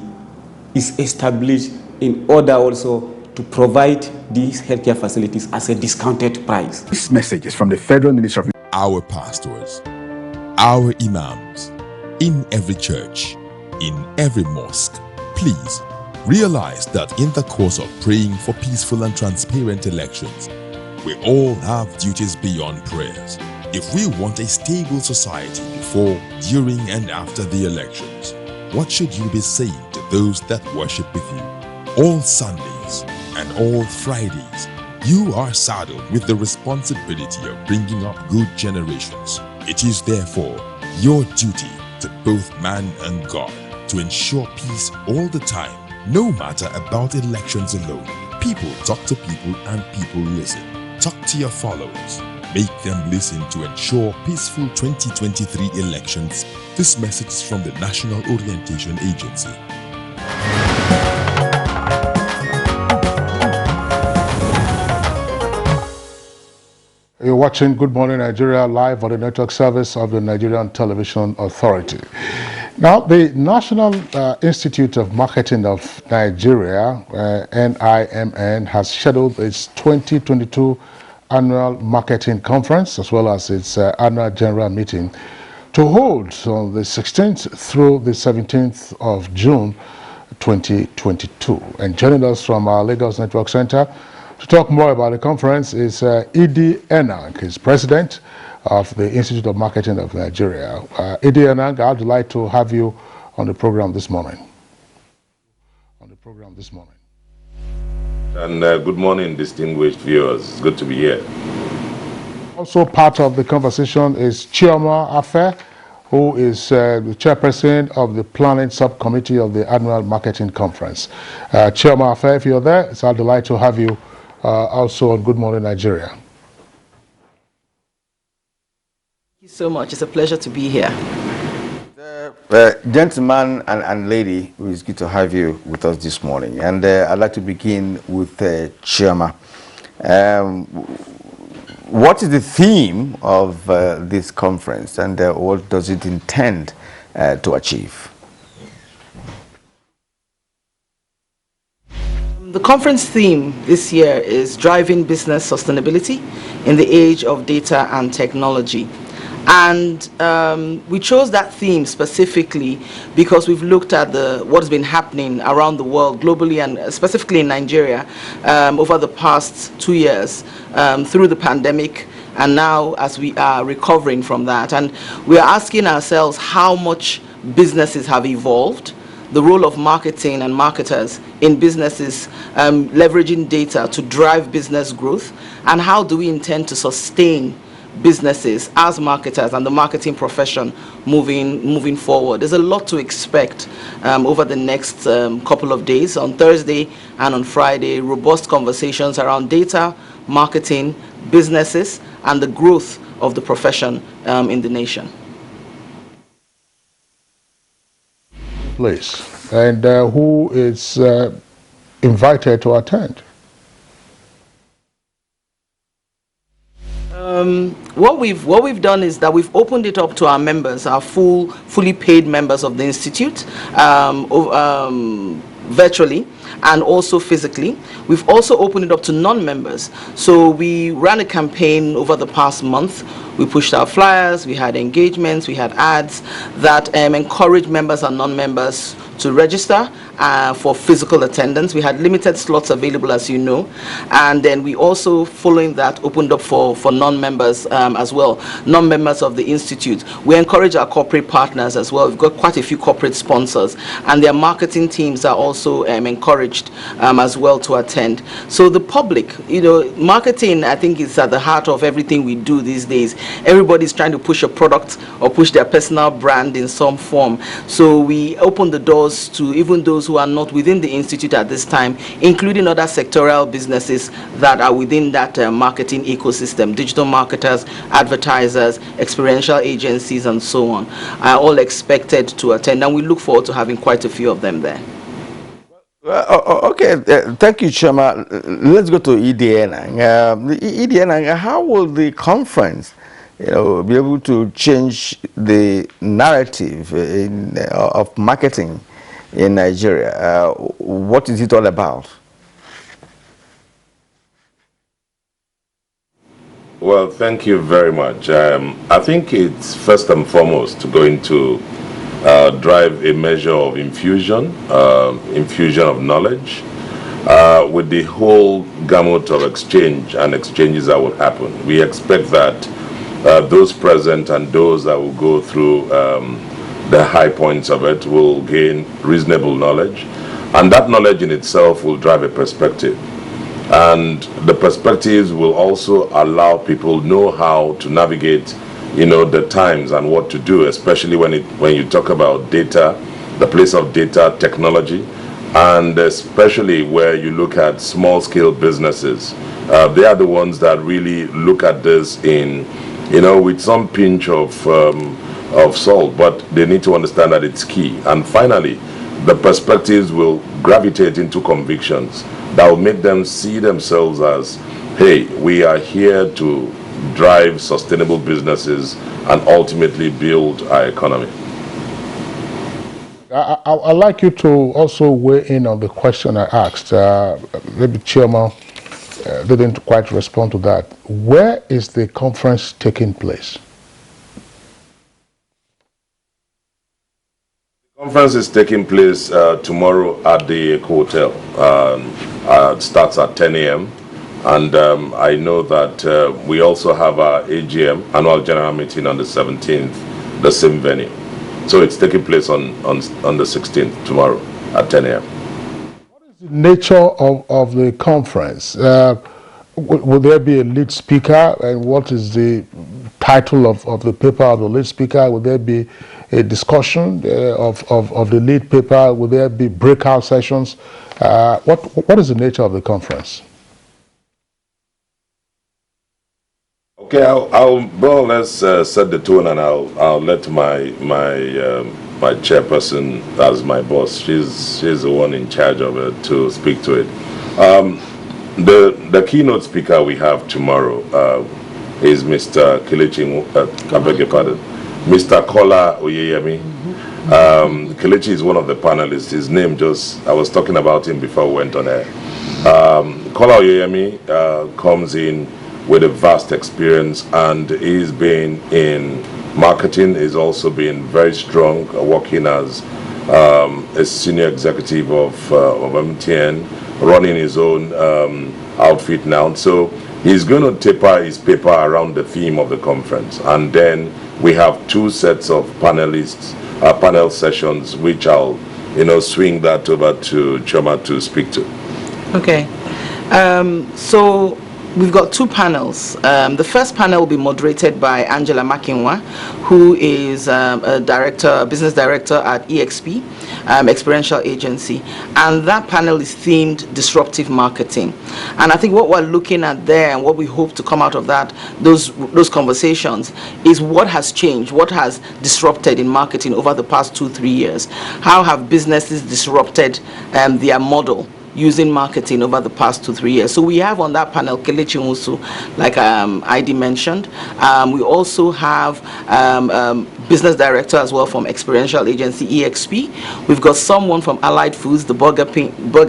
is established in order also to provide these healthcare facilities as a discounted price. This message is from the Federal Minister of... Our pastors, our imams, in every church, in every mosque, please realize that in the course of praying for peaceful and transparent elections, we all have duties beyond prayers. If we want a stable society before, during, and after the elections, what should you be saying to those that worship with you? All Sundays and all Fridays, you are saddled with the responsibility of bringing up good generations. It is therefore your duty to both man and God to ensure peace all the time, no matter about elections alone. People talk to people and people listen. Talk to your followers. Make them listen to ensure peaceful 2023 elections. This message is from the National Orientation Agency. You're watching Good Morning Nigeria live on the network service of the Nigerian Television Authority. Now, the National Institute of Marketing of Nigeria, NIMN, has scheduled its 2022 annual marketing conference as well as its annual general meeting to hold on the 16th through the 17th of June 2022. And joining us from our Lagos Network Center to talk more about the conference is Idi Enang. He's president of the Institute of Marketing of Nigeria. Idi Enang, I'd like to have you on the program this morning. And good morning, distinguished viewers. It's good to be here. Also part of the conversation is Chioma Afe, who is the chairperson of the planning subcommittee of the annual marketing conference. Chioma Afe, if you're there, it's our delight to have you also on Good Morning Nigeria. Thank you so much. It's a pleasure to be here. Gentleman and lady, it's good to have you with us this morning. And I'd like to begin with Chioma. What is the theme of this conference, and what does it intend to achieve? The conference theme this year is Driving Business Sustainability in the Age of Data and Technology. And we chose that theme specifically because we've looked at what's been happening around the world globally and specifically in Nigeria over the past 2 years through the pandemic, and now as we are recovering from that. And we are asking ourselves how much businesses have evolved, the role of marketing and marketers in businesses leveraging data to drive business growth, and how do we intend to sustain businesses as marketers and the marketing profession moving forward. There's a lot to expect over the next couple of days. On Thursday and on Friday, robust conversations around data, marketing, businesses, and the growth of the profession in the nation. Place. And who is invited to attend? What we've done is that we've opened it up to our members, our fully paid members of the institute, virtually and also physically. We've also opened it up to non-members. So we ran a campaign over the past month. We pushed out flyers, we had engagements, we had ads that encouraged members and non-members to register for physical attendance. We had limited slots available, as you know, and then we also, following that, opened up for non-members as well, non-members of the institute. We encourage our corporate partners as well. We've got quite a few corporate sponsors, and their marketing teams are also encouraged as well to attend. So the public, you know, marketing, I think, is at the heart of everything we do these days. Everybody's trying to push a product or push their personal brand in some form. So we open the doors to even those who are not within the institute at this time, including other sectoral businesses that are within that marketing ecosystem. Digital marketers, advertisers, experiential agencies, and so on are all expected to attend, and we look forward to having quite a few of them there. Okay, thank you, Chema. Let's go to EDN. EDN, how will the conference, be able to change the narrative of marketing in Nigeria? What is it all about? Well, thank you very much. I think it's first and foremost going to drive a measure of infusion of knowledge with the whole gamut of exchanges that will happen. We expect that those present and those that will go through the high points of it will gain reasonable knowledge, and that knowledge in itself will drive a perspective, and the perspectives will also allow people know how to navigate the times and what to do, especially when you talk about data, the place of data, technology, and especially where you look at small scale businesses. They are the ones that really look at this in with some pinch of salt, but they need to understand that it's key. And finally, the perspectives will gravitate into convictions that will make them see themselves as, hey, we are here to drive sustainable businesses and ultimately build our economy. I'd like you to also weigh in on the question I asked. Maybe Chairman didn't quite respond to that. Where is the conference taking place? The conference is taking place tomorrow at the hotel. It starts at 10 a.m. And I know that we also have our AGM, annual general meeting, on the 17th, the same venue. So it's taking place on the 16th, tomorrow at 10 a.m. What is the nature of the conference? Will there be a lead speaker? And what is the title of the paper of the lead speaker? Will there be a discussion of the lead paper? Will there be breakout sessions? What is the nature of the conference? Okay, I'll more or less set the tone, and I'll let my chairperson, as my boss, she's the one in charge of it, to speak to it. The keynote speaker we have tomorrow is Mr. Kelechi, I beg your pardon, Mr. Kola Oyeyemi. Kelechi is one of the panelists. His name I was talking about him before we went on air. Kola Oyeyemi comes in with a vast experience, and he's been in marketing. He's also been very strong, working as a senior executive of MTN, running his own outfit now. So he's going to taper his paper around the theme of the conference, and then we have two sets of panelists, panel sessions, which I'll swing that over to Choma to speak to. Okay, so We've got two panels. The first panel will be moderated by Angela Makinwa, who is a business director at EXP, Experiential Agency. And that panel is themed Disruptive Marketing. And I think what we're looking at there and what we hope to come out of that, those conversations, is what has changed, what has disrupted in marketing over the past 2-3 years. How have businesses disrupted their model using marketing over the past 2-3 years. So we have on that panel Kelechi Musu, like ID mentioned. We also have business director as well from Experiential Agency EXP. We've got someone from Allied Foods, the Burger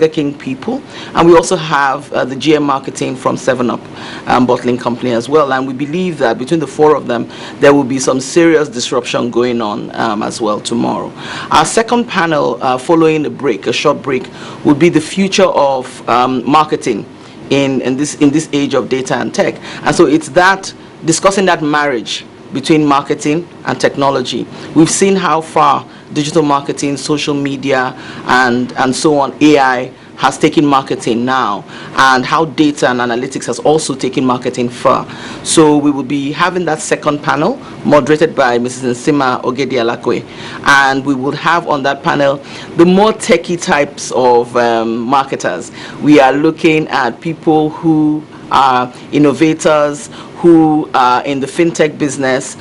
King people, and we also have the GM marketing from 7-Up bottling company as well. And we believe that between the four of them, there will be some serious disruption going on as well tomorrow. Our second panel, following a short break, will be the future of marketing in this age of data and tech. And so it's that discussing that marriage between marketing and technology. We've seen how far digital marketing, social media, and so on, AI has taken marketing now, and how data and analytics has also taken marketing far. So we will be having that second panel moderated by Mrs. Nsima Ogedi-Alakwe, and we will have on that panel the more techie types of marketers. We are looking at people who are innovators, who are in the fintech business,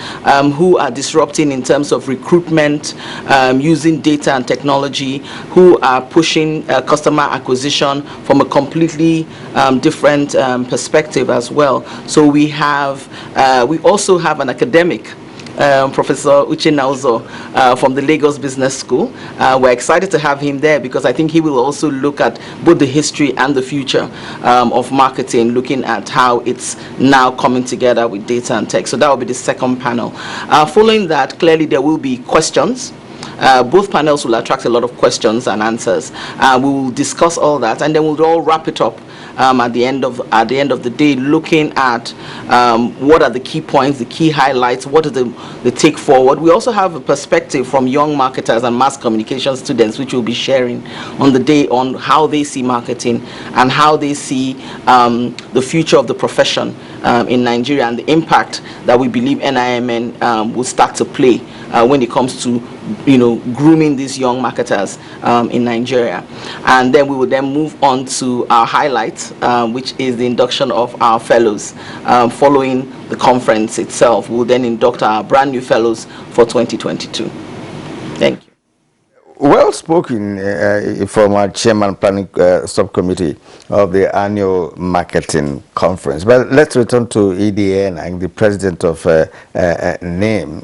who are disrupting in terms of recruitment, using data and technology, who are pushing customer acquisition from a completely different perspective as well. So we also have an academic, Professor Uche Nauzo from the Lagos Business School. We're excited to have him there because I think he will also look at both the history and the future of marketing, looking at how it's now coming together with data and tech. So that will be the second panel. Following that, clearly there will be questions. Both panels will attract a lot of questions and answers. We will discuss all that, and then we'll all wrap it up at the end of the day, looking at what are the key points, the key highlights, what is the take forward. We also have a perspective from young marketers and mass communication students, which we'll be sharing on the day on how they see marketing and how they see the future of the profession in Nigeria and the impact that we believe NIMN will start to play when it comes to grooming these young marketers in Nigeria. And then we will then move on to our highlights, which is the induction of our fellows. Following the conference itself, we'll then induct our brand new fellows for 2022. Thank you. Well spoken from our chairman planning subcommittee of the annual marketing conference. But let's return to EDN and the president of NAME.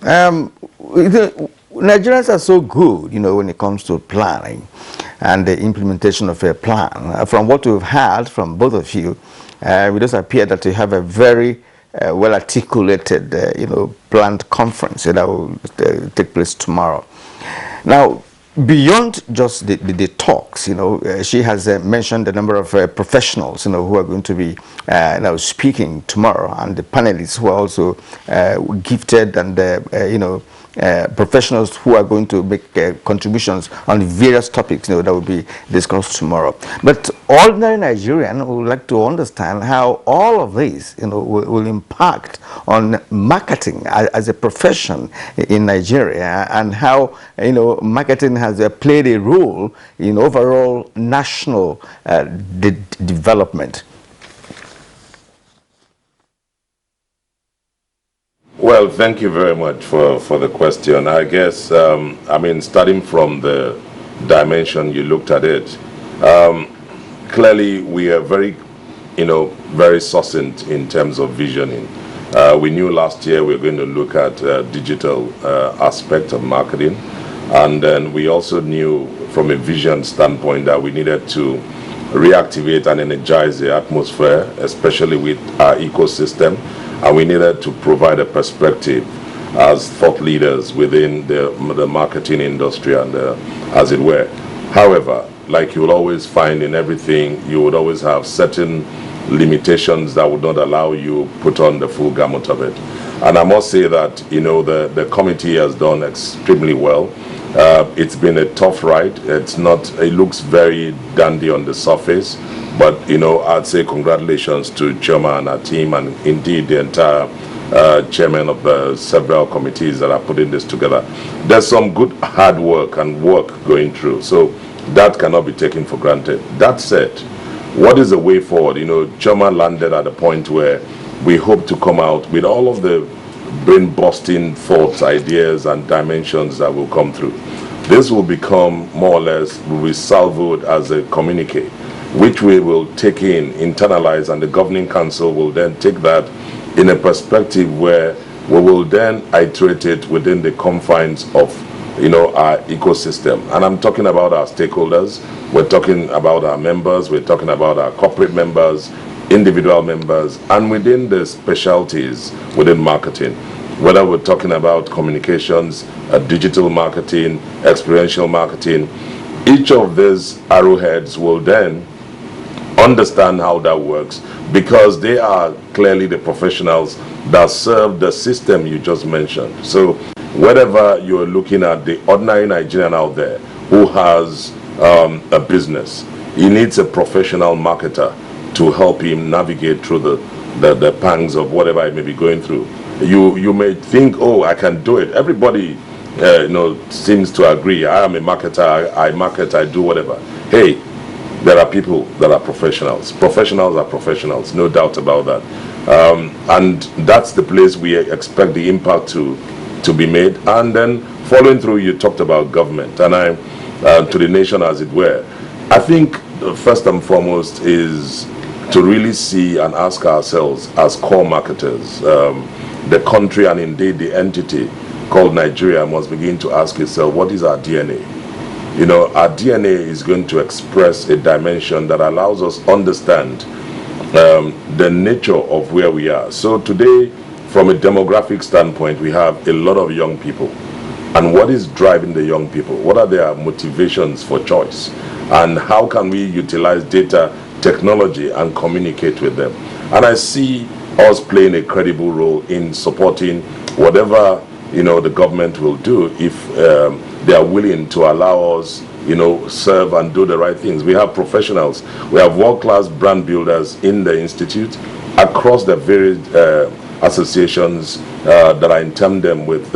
Nigerians are so good, when it comes to planning and the implementation of a plan. From what we've heard from both of you, it does appear that you have a very well articulated, planned conference that will take place tomorrow. Now, beyond just the talks, she has mentioned a number of professionals, who are going to be speaking tomorrow, and the panelists who are also gifted and professionals who are going to make contributions on various topics, that will be discussed tomorrow. But ordinary Nigerian would like to understand how all of this, will impact on marketing as a profession in Nigeria, and how, marketing has played a role in overall national development. Well, thank you very much for the question. I guess, starting from the dimension you looked at it, clearly we are very, very succinct in terms of visioning. We knew last year we were going to look at digital aspect of marketing, and then we also knew from a vision standpoint that we needed to reactivate and energize the atmosphere, especially with our ecosystem. And we needed to provide a perspective as thought leaders within the marketing industry and as it were. However, like you will always find in everything, you would always have certain limitations that would not allow you put on the full gamut of it. And I must say that, the committee has done extremely well. It's been a tough ride. It looks very dandy on the surface, But, I'd say congratulations to Choma and our team, and indeed the entire chairman of the several committees that are putting this together. There's some good hard work and work going through, so that cannot be taken for granted. That said, what is the way forward? Choma landed at a point where we hope to come out with all of the brain-busting thoughts, ideas, and dimensions that will come through. This will become more or less, will be salvoed as a communique, which we will take in, internalize, and the governing council will then take that in a perspective where we will then iterate it within the confines of our ecosystem. And I'm talking about our stakeholders, we're talking about our members, we're talking about our corporate members, individual members, and within the specialties within marketing, whether we're talking about communications, digital marketing, experiential marketing. Each of these arrowheads will then understand how that works, because they are clearly the professionals that serve the system you just mentioned. So whatever you're looking at, the ordinary Nigerian out there who has a business, he needs a professional marketer to help him navigate through the pangs of whatever he may be going through. You may think, oh, I can do it. Everybody seems to agree. I am a marketer, I market, I do whatever. Hey, there are people that are professionals. Professionals are professionals, no doubt about that. And that's the place we expect the impact to be made. And then following through, you talked about government, and to the nation, as it were. I think first and foremost is to really see and ask ourselves as core marketers, the country and indeed the entity called Nigeria must begin to ask itself, what is our DNA? Our DNA is going to express a dimension that allows us to understand the nature of where we are. So today, from a demographic standpoint, we have a lot of young people. And what is driving the young people? What are their motivations for choice? And how can we utilize data, technology, and communicate with them? And I see us playing a credible role in supporting whatever the government will do if they are willing to allow us serve and do the right things. We have professionals, we have world-class brand builders in the institute across the various associations that are in tandem with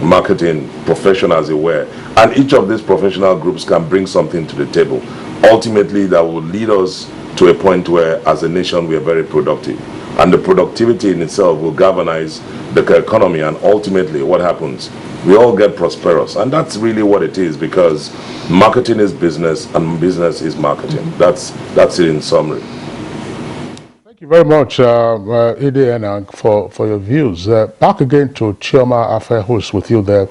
marketing professionals, as it were, and each of these professional groups can bring something to the table. Ultimately, that will lead us to a point where as a nation we are very productive, and the productivity in itself will galvanize the economy, and ultimately what happens, we all get prosperous. And that's really what it is, because marketing is business and business is marketing. That's it in summary. Thank you very much, Idiana, for your views. Back again to Chioma Afe, who's with you there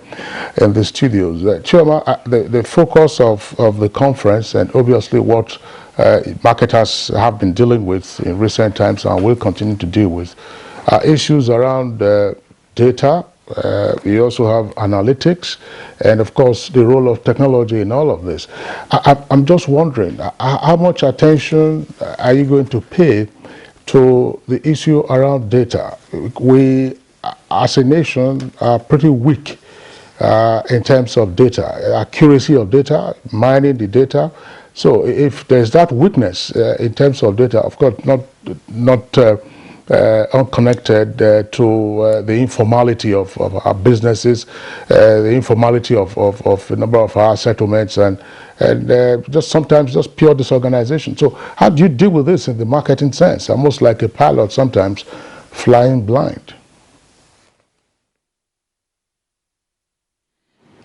in the studios. Chioma, the focus of the conference, and obviously what marketers have been dealing with in recent times and will continue to deal with, issues around data. We also have analytics, and of course the role of technology in all of this. I'm just wondering, how much attention are you going to pay to the issue around data? We, as a nation, are pretty weak in terms of data, accuracy of data, mining the data. So if there's that weakness in terms of data, of course, not unconnected to the informality of our businesses, the informality of a number of our settlements, and just sometimes just pure disorganization. So how do you deal with this in the marketing sense? Almost like a pilot sometimes flying blind.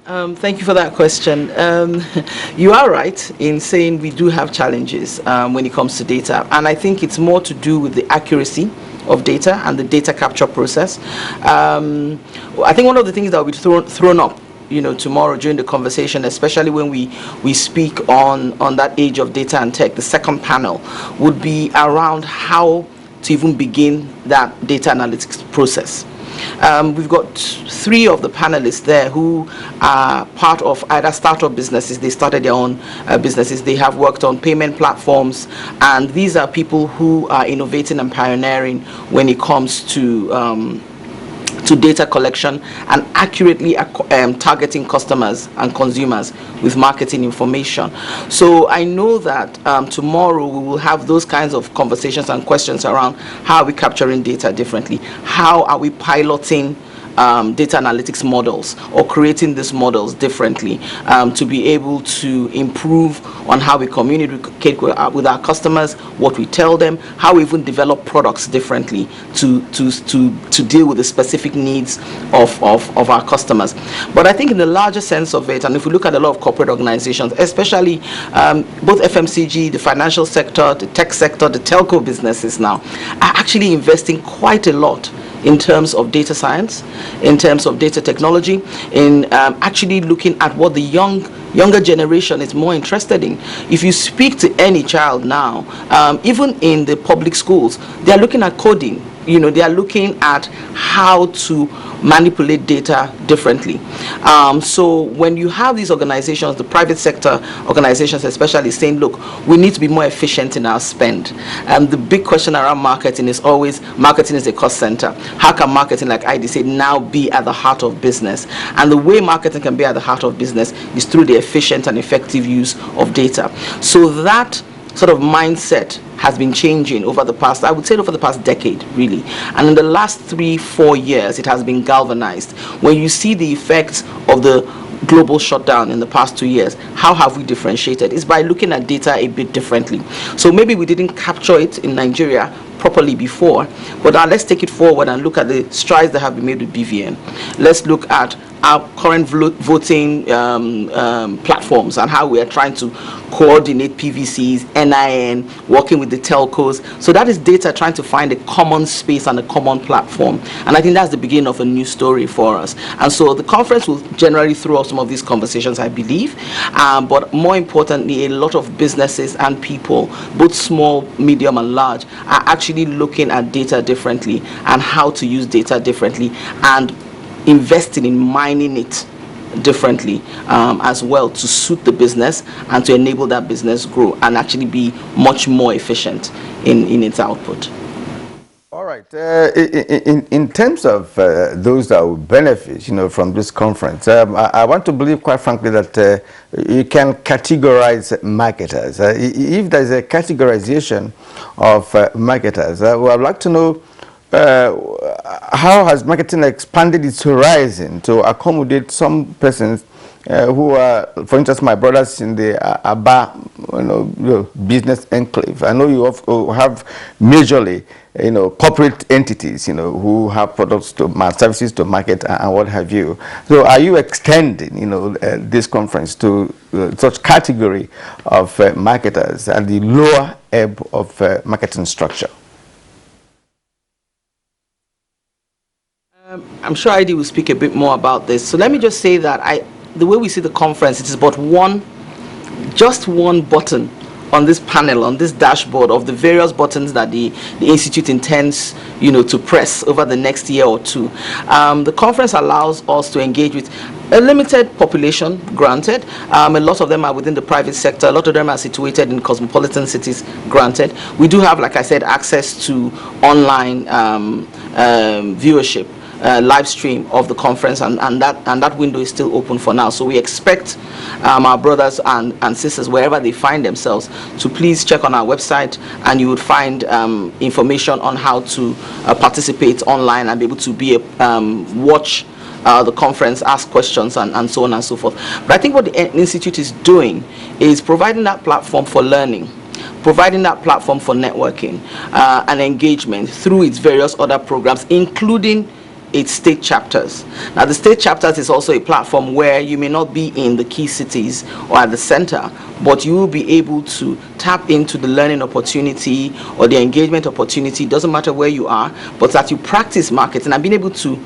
Thank you for that question. You are right in saying we do have challenges when it comes to data, and I think it's more to do with the accuracy of data and the data capture process. I think one of the things that will be thrown up tomorrow during the conversation, especially when we speak on that age of data and tech, the second panel would be around how to even begin that data analytics process. We've got 3 of the panelists there who are part of either startup businesses. They started their own businesses. They have worked on payment platforms, and these are people who are innovating and pioneering when it comes to to data collection and accurately targeting customers and consumers with marketing information. So I know that tomorrow we will have those kinds of conversations and questions around how are we capturing data differently, how are we piloting data analytics models or creating these models differently to be able to improve on how we communicate with our customers, what we tell them, how we even develop products differently to deal with the specific needs of our customers. But I think in the larger sense of it, and if we look at a lot of corporate organizations, especially both FMCG, the financial sector, the tech sector, the telco businesses now, are actually investing quite a lot in terms of data science, in terms of data technology, in actually looking at what the younger generation is more interested in. If you speak to any child now, even in the public schools, they are looking at coding. You know, they are looking at how to manipulate data differently. So when you have these organizations, the private sector organizations especially, saying, look, we need to be more efficient in our spend. The big question around marketing is always, marketing is a cost center. How can marketing, like ID said, now be at the heart of business? And the way marketing can be at the heart of business is through the efficient and effective use of data. So that sort of mindset has been changing over the past, I would say over the past decade, really. And in the last 3-4 years, it has been galvanized. When you see the effects of the global shutdown in the past 2 years, how have we differentiated? It's by looking at data a bit differently. So maybe we didn't capture it in Nigeria properly before, but now let's take it forward and look at the strides that have been made with BVN. Let's look at our current voting platforms and how we are trying to coordinate PVCs, NIN, working with the telcos. So that is data trying to find a common space and a common platform. And I think that's the beginning of a new story for us. And so the conference will generally throw up some of these conversations, I believe. But more importantly, a lot of businesses and people, both small, medium, and large, are actually looking at data differently and how to use data differently and investing in mining it differently as well to suit the business and to enable that business grow and actually be much more efficient in its output. All right. In terms of those that will benefit, you know, from this conference, I want to believe, quite frankly, that you can categorize marketers. If there is a categorization of marketers, well, I'd like to know how has marketing expanded its horizon to accommodate some persons who are, for instance, my brothers in the Aba, business enclave. I know you have majorly, corporate entities, who have products to services to market and what have you. So, are you extending, this conference to such category of marketers and the lower ebb of marketing structure? I'm sure ID will speak a bit more about this. So let me just say that the way we see the conference, it is but just one button on this panel, on this dashboard of the various buttons that the Institute intends, to press over the next year or two. The conference allows us to engage with a limited population, granted. A lot of them are within the private sector. A lot of them are situated in cosmopolitan cities, granted. We do have, like I said, access to online viewership. Live stream of the conference, and that window is still open for now. So we expect our brothers and sisters, wherever they find themselves, to please check on our website, and you would find information on how to participate online and be able to watch the conference, ask questions, and so on and so forth. But I think what the Institute is doing is providing that platform for learning, providing that platform for networking and engagement through its various other programs, including its state chapters. Now, the state chapters is also a platform where you may not be in the key cities or at the center, but you will be able to tap into the learning opportunity or the engagement opportunity. Doesn't matter where you are, but that you practice marketing and being able to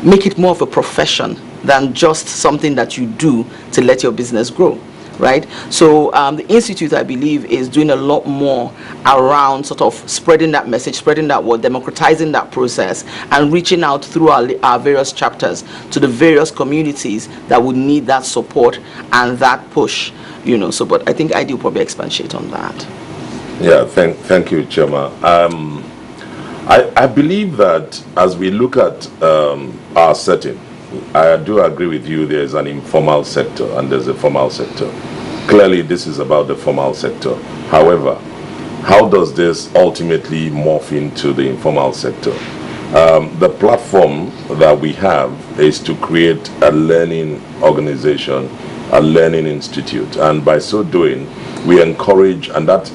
make it more of a profession than just something that you do to let your business grow. Right? So the Institute, I believe, is doing a lot more around sort of spreading that message, spreading that word, democratizing that process, and reaching out through our various chapters to the various communities that would need that support and that push, So, but I think ID will probably expatiate on that. Yeah, thank you, Chema. I believe that as we look at our setting, I do agree with you, there's an informal sector and there's a formal sector. Clearly, this is about the formal sector. However, how does this ultimately morph into the informal sector? The platform that we have is to create a learning organization, a learning institute, and by so doing, we encourage, and that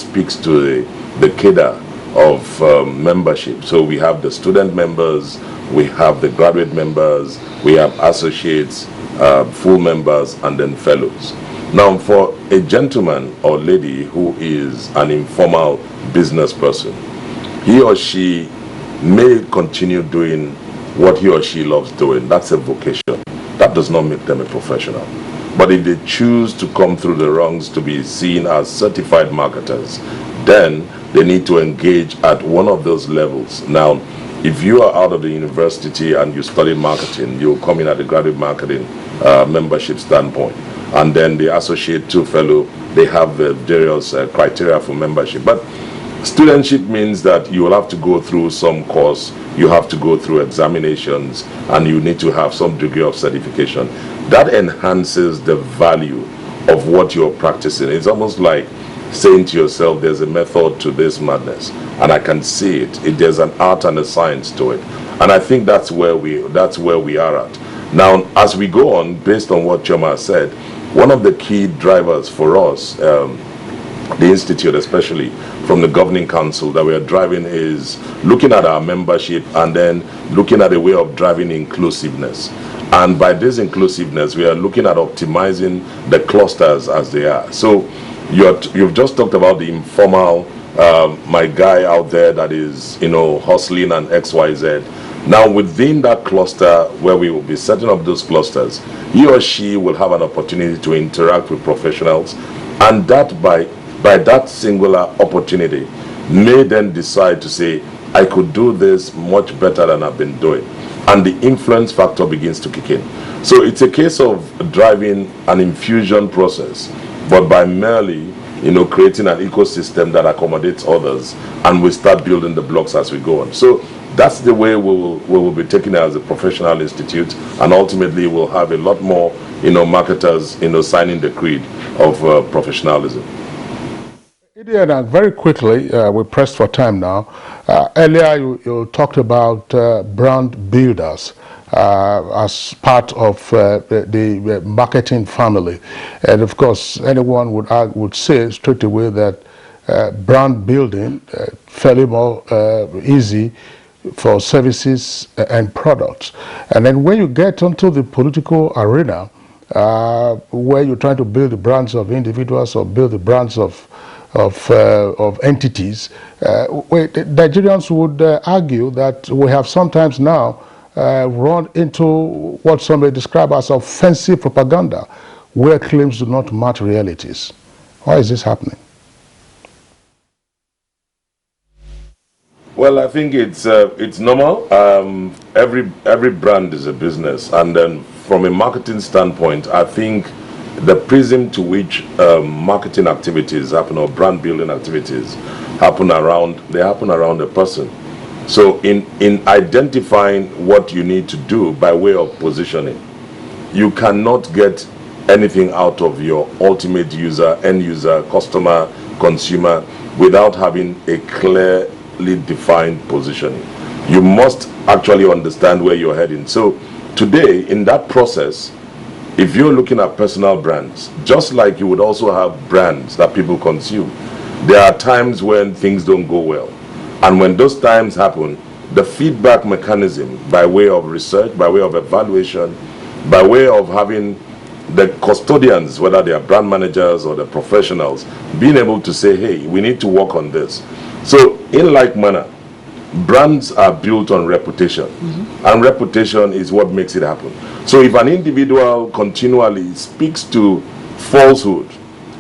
speaks to the cadre of membership. So we have the student members, we have the graduate members, we have associates, full members, and then fellows. Now, for a gentleman or lady who is an informal business person, he or she may continue doing what he or she loves doing. That's a vocation. That does not make them a professional. But if they choose to come through the rungs to be seen as certified marketers, then they need to engage at one of those levels. Now, if you are out of the university and you study marketing, you'll come in at the graduate marketing membership standpoint. And then the associate to fellow, they have the various criteria for membership. But studentship means that you will have to go through some course, you have to go through examinations, and you need to have some degree of certification. That enhances the value of what you're practicing. It's almost like saying to yourself, there's a method to this madness, and I can see it. There's an art and a science to it. And I think that's where we are at. Now, as we go on, based on what Choma said, one of the key drivers for us, the Institute especially, from the Governing Council that we are driving is looking at our membership and then looking at a way of driving inclusiveness. And by this inclusiveness, we are looking at optimizing the clusters as they are. So you've just talked about the informal, my guy out there that is, hustling and XYZ. Now, within that cluster where we will be setting up those clusters, he or she will have an opportunity to interact with professionals, and that by that singular opportunity may then decide to say, I could do this much better than I've been doing. And the influence factor begins to kick in. So it's a case of driving an infusion process, but by merely creating an ecosystem that accommodates others, and we start building the blocks as we go on. So that's the way we will be taking it as a professional institute, and ultimately we'll have a lot more marketers signing the creed of professionalism. Idiana, very quickly, we're pressed for time now. Earlier you talked about brand builders as part of the marketing family, and of course anyone would say straight away that brand building fairly more easy for services and products. And then when you get onto the political arena, where you're trying to build the brands of individuals or build the brands of entities, Nigerians would argue that we have sometimes now run into what some may describe as offensive propaganda, where claims do not match realities. Why is this happening? Well, I think it's normal. Every brand is a business, and then from a marketing standpoint, I think the prism to which marketing activities happen, or brand building activities happen around a person. So in identifying what you need to do by way of positioning, you cannot get anything out of your ultimate user, end user, customer, consumer without having a clearly defined positioning. You must actually understand where you're heading. So today, in that process, if you're looking at personal brands, just like you would also have brands that people consume, there are times when things don't go well. And when those times happen, the feedback mechanism by way of research, by way of evaluation, by way of having the custodians, whether they are brand managers or the professionals, being able to say, hey, we need to work on this. So in like manner, brands are built on reputation, and reputation is what makes it happen. So if an individual continually speaks to falsehood,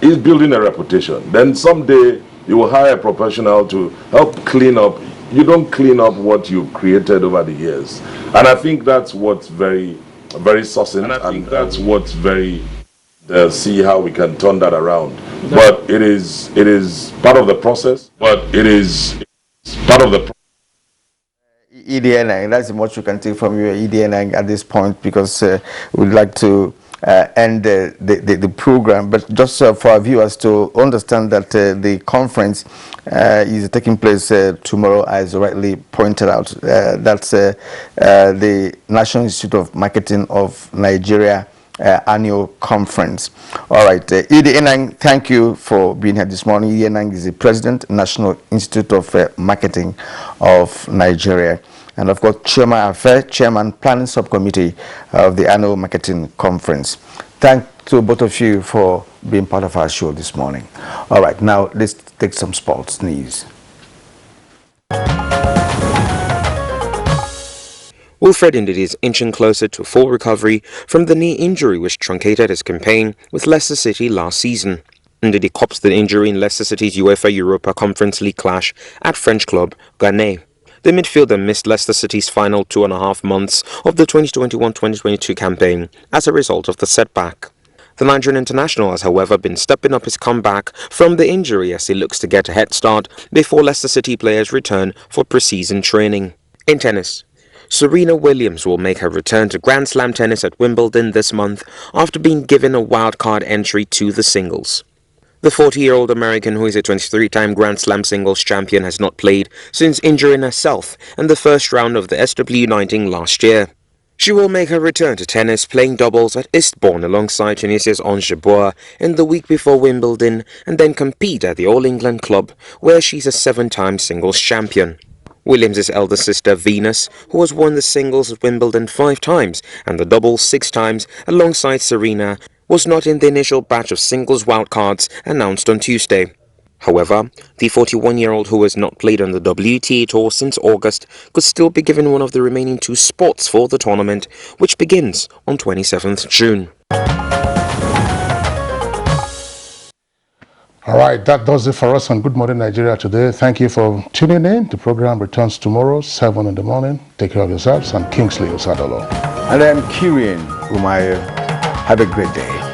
is building a reputation, then someday you will hire a professional to help clean up. You don't clean up what you've created over the years. And I think that's what's very, very succinct, and that's what's very, see how we can turn that around. But it is part of the process, EDNI. That's much we can take from your EDNI at this point, because we'd like to end the program. But just for our viewers to understand that the conference is taking place tomorrow, as rightly pointed out. That's the National Institute of Marketing of Nigeria annual conference. All right, Idi Enang, thank you for being here this morning. Idi Enang is the President, National Institute of Marketing of Nigeria, and of course, Chairman Planning Subcommittee of the Annual Marketing Conference. Thank to both of you for being part of our show this morning. All right, now let's take some sports news. Wilfred Ndidi is inching closer to full recovery from the knee injury which truncated his campaign with Leicester City last season. Ndidi cops the injury in Leicester City's UEFA Europa Conference League clash at French club Garnet. The midfielder missed Leicester City's final 2.5 months of the 2021-2022 campaign as a result of the setback. The Nigerian international has, however, been stepping up his comeback from the injury as he looks to get a head start before Leicester City players return for pre-season training. In tennis, Serena Williams will make her return to Grand Slam tennis at Wimbledon this month after being given a wildcard entry to the singles. The 40-year-old American, who is a 23-time Grand Slam singles champion, has not played since injuring herself in the first round of the SW19 last year. She will make her return to tennis, playing doubles at Eastbourne alongside Tunisia's Ange Jabeur in the week before Wimbledon, and then compete at the All England Club, where she's a 7-time singles champion. Williams' elder sister Venus, who has won the singles at Wimbledon 5 times and the doubles 6 times alongside Serena, was not in the initial batch of singles wildcards announced on Tuesday. However, the 41-year-old, who has not played on the WTA Tour since August, could still be given one of the remaining 2 spots for the tournament, which begins on 27th June. All right, that does it for us on Good Morning Nigeria today. Thank you for tuning in. The program returns tomorrow, 7 in the morning. Take care of yourselves. I'm Kingsley Osadolo. And I'm Kirian Umayo. Have a great day.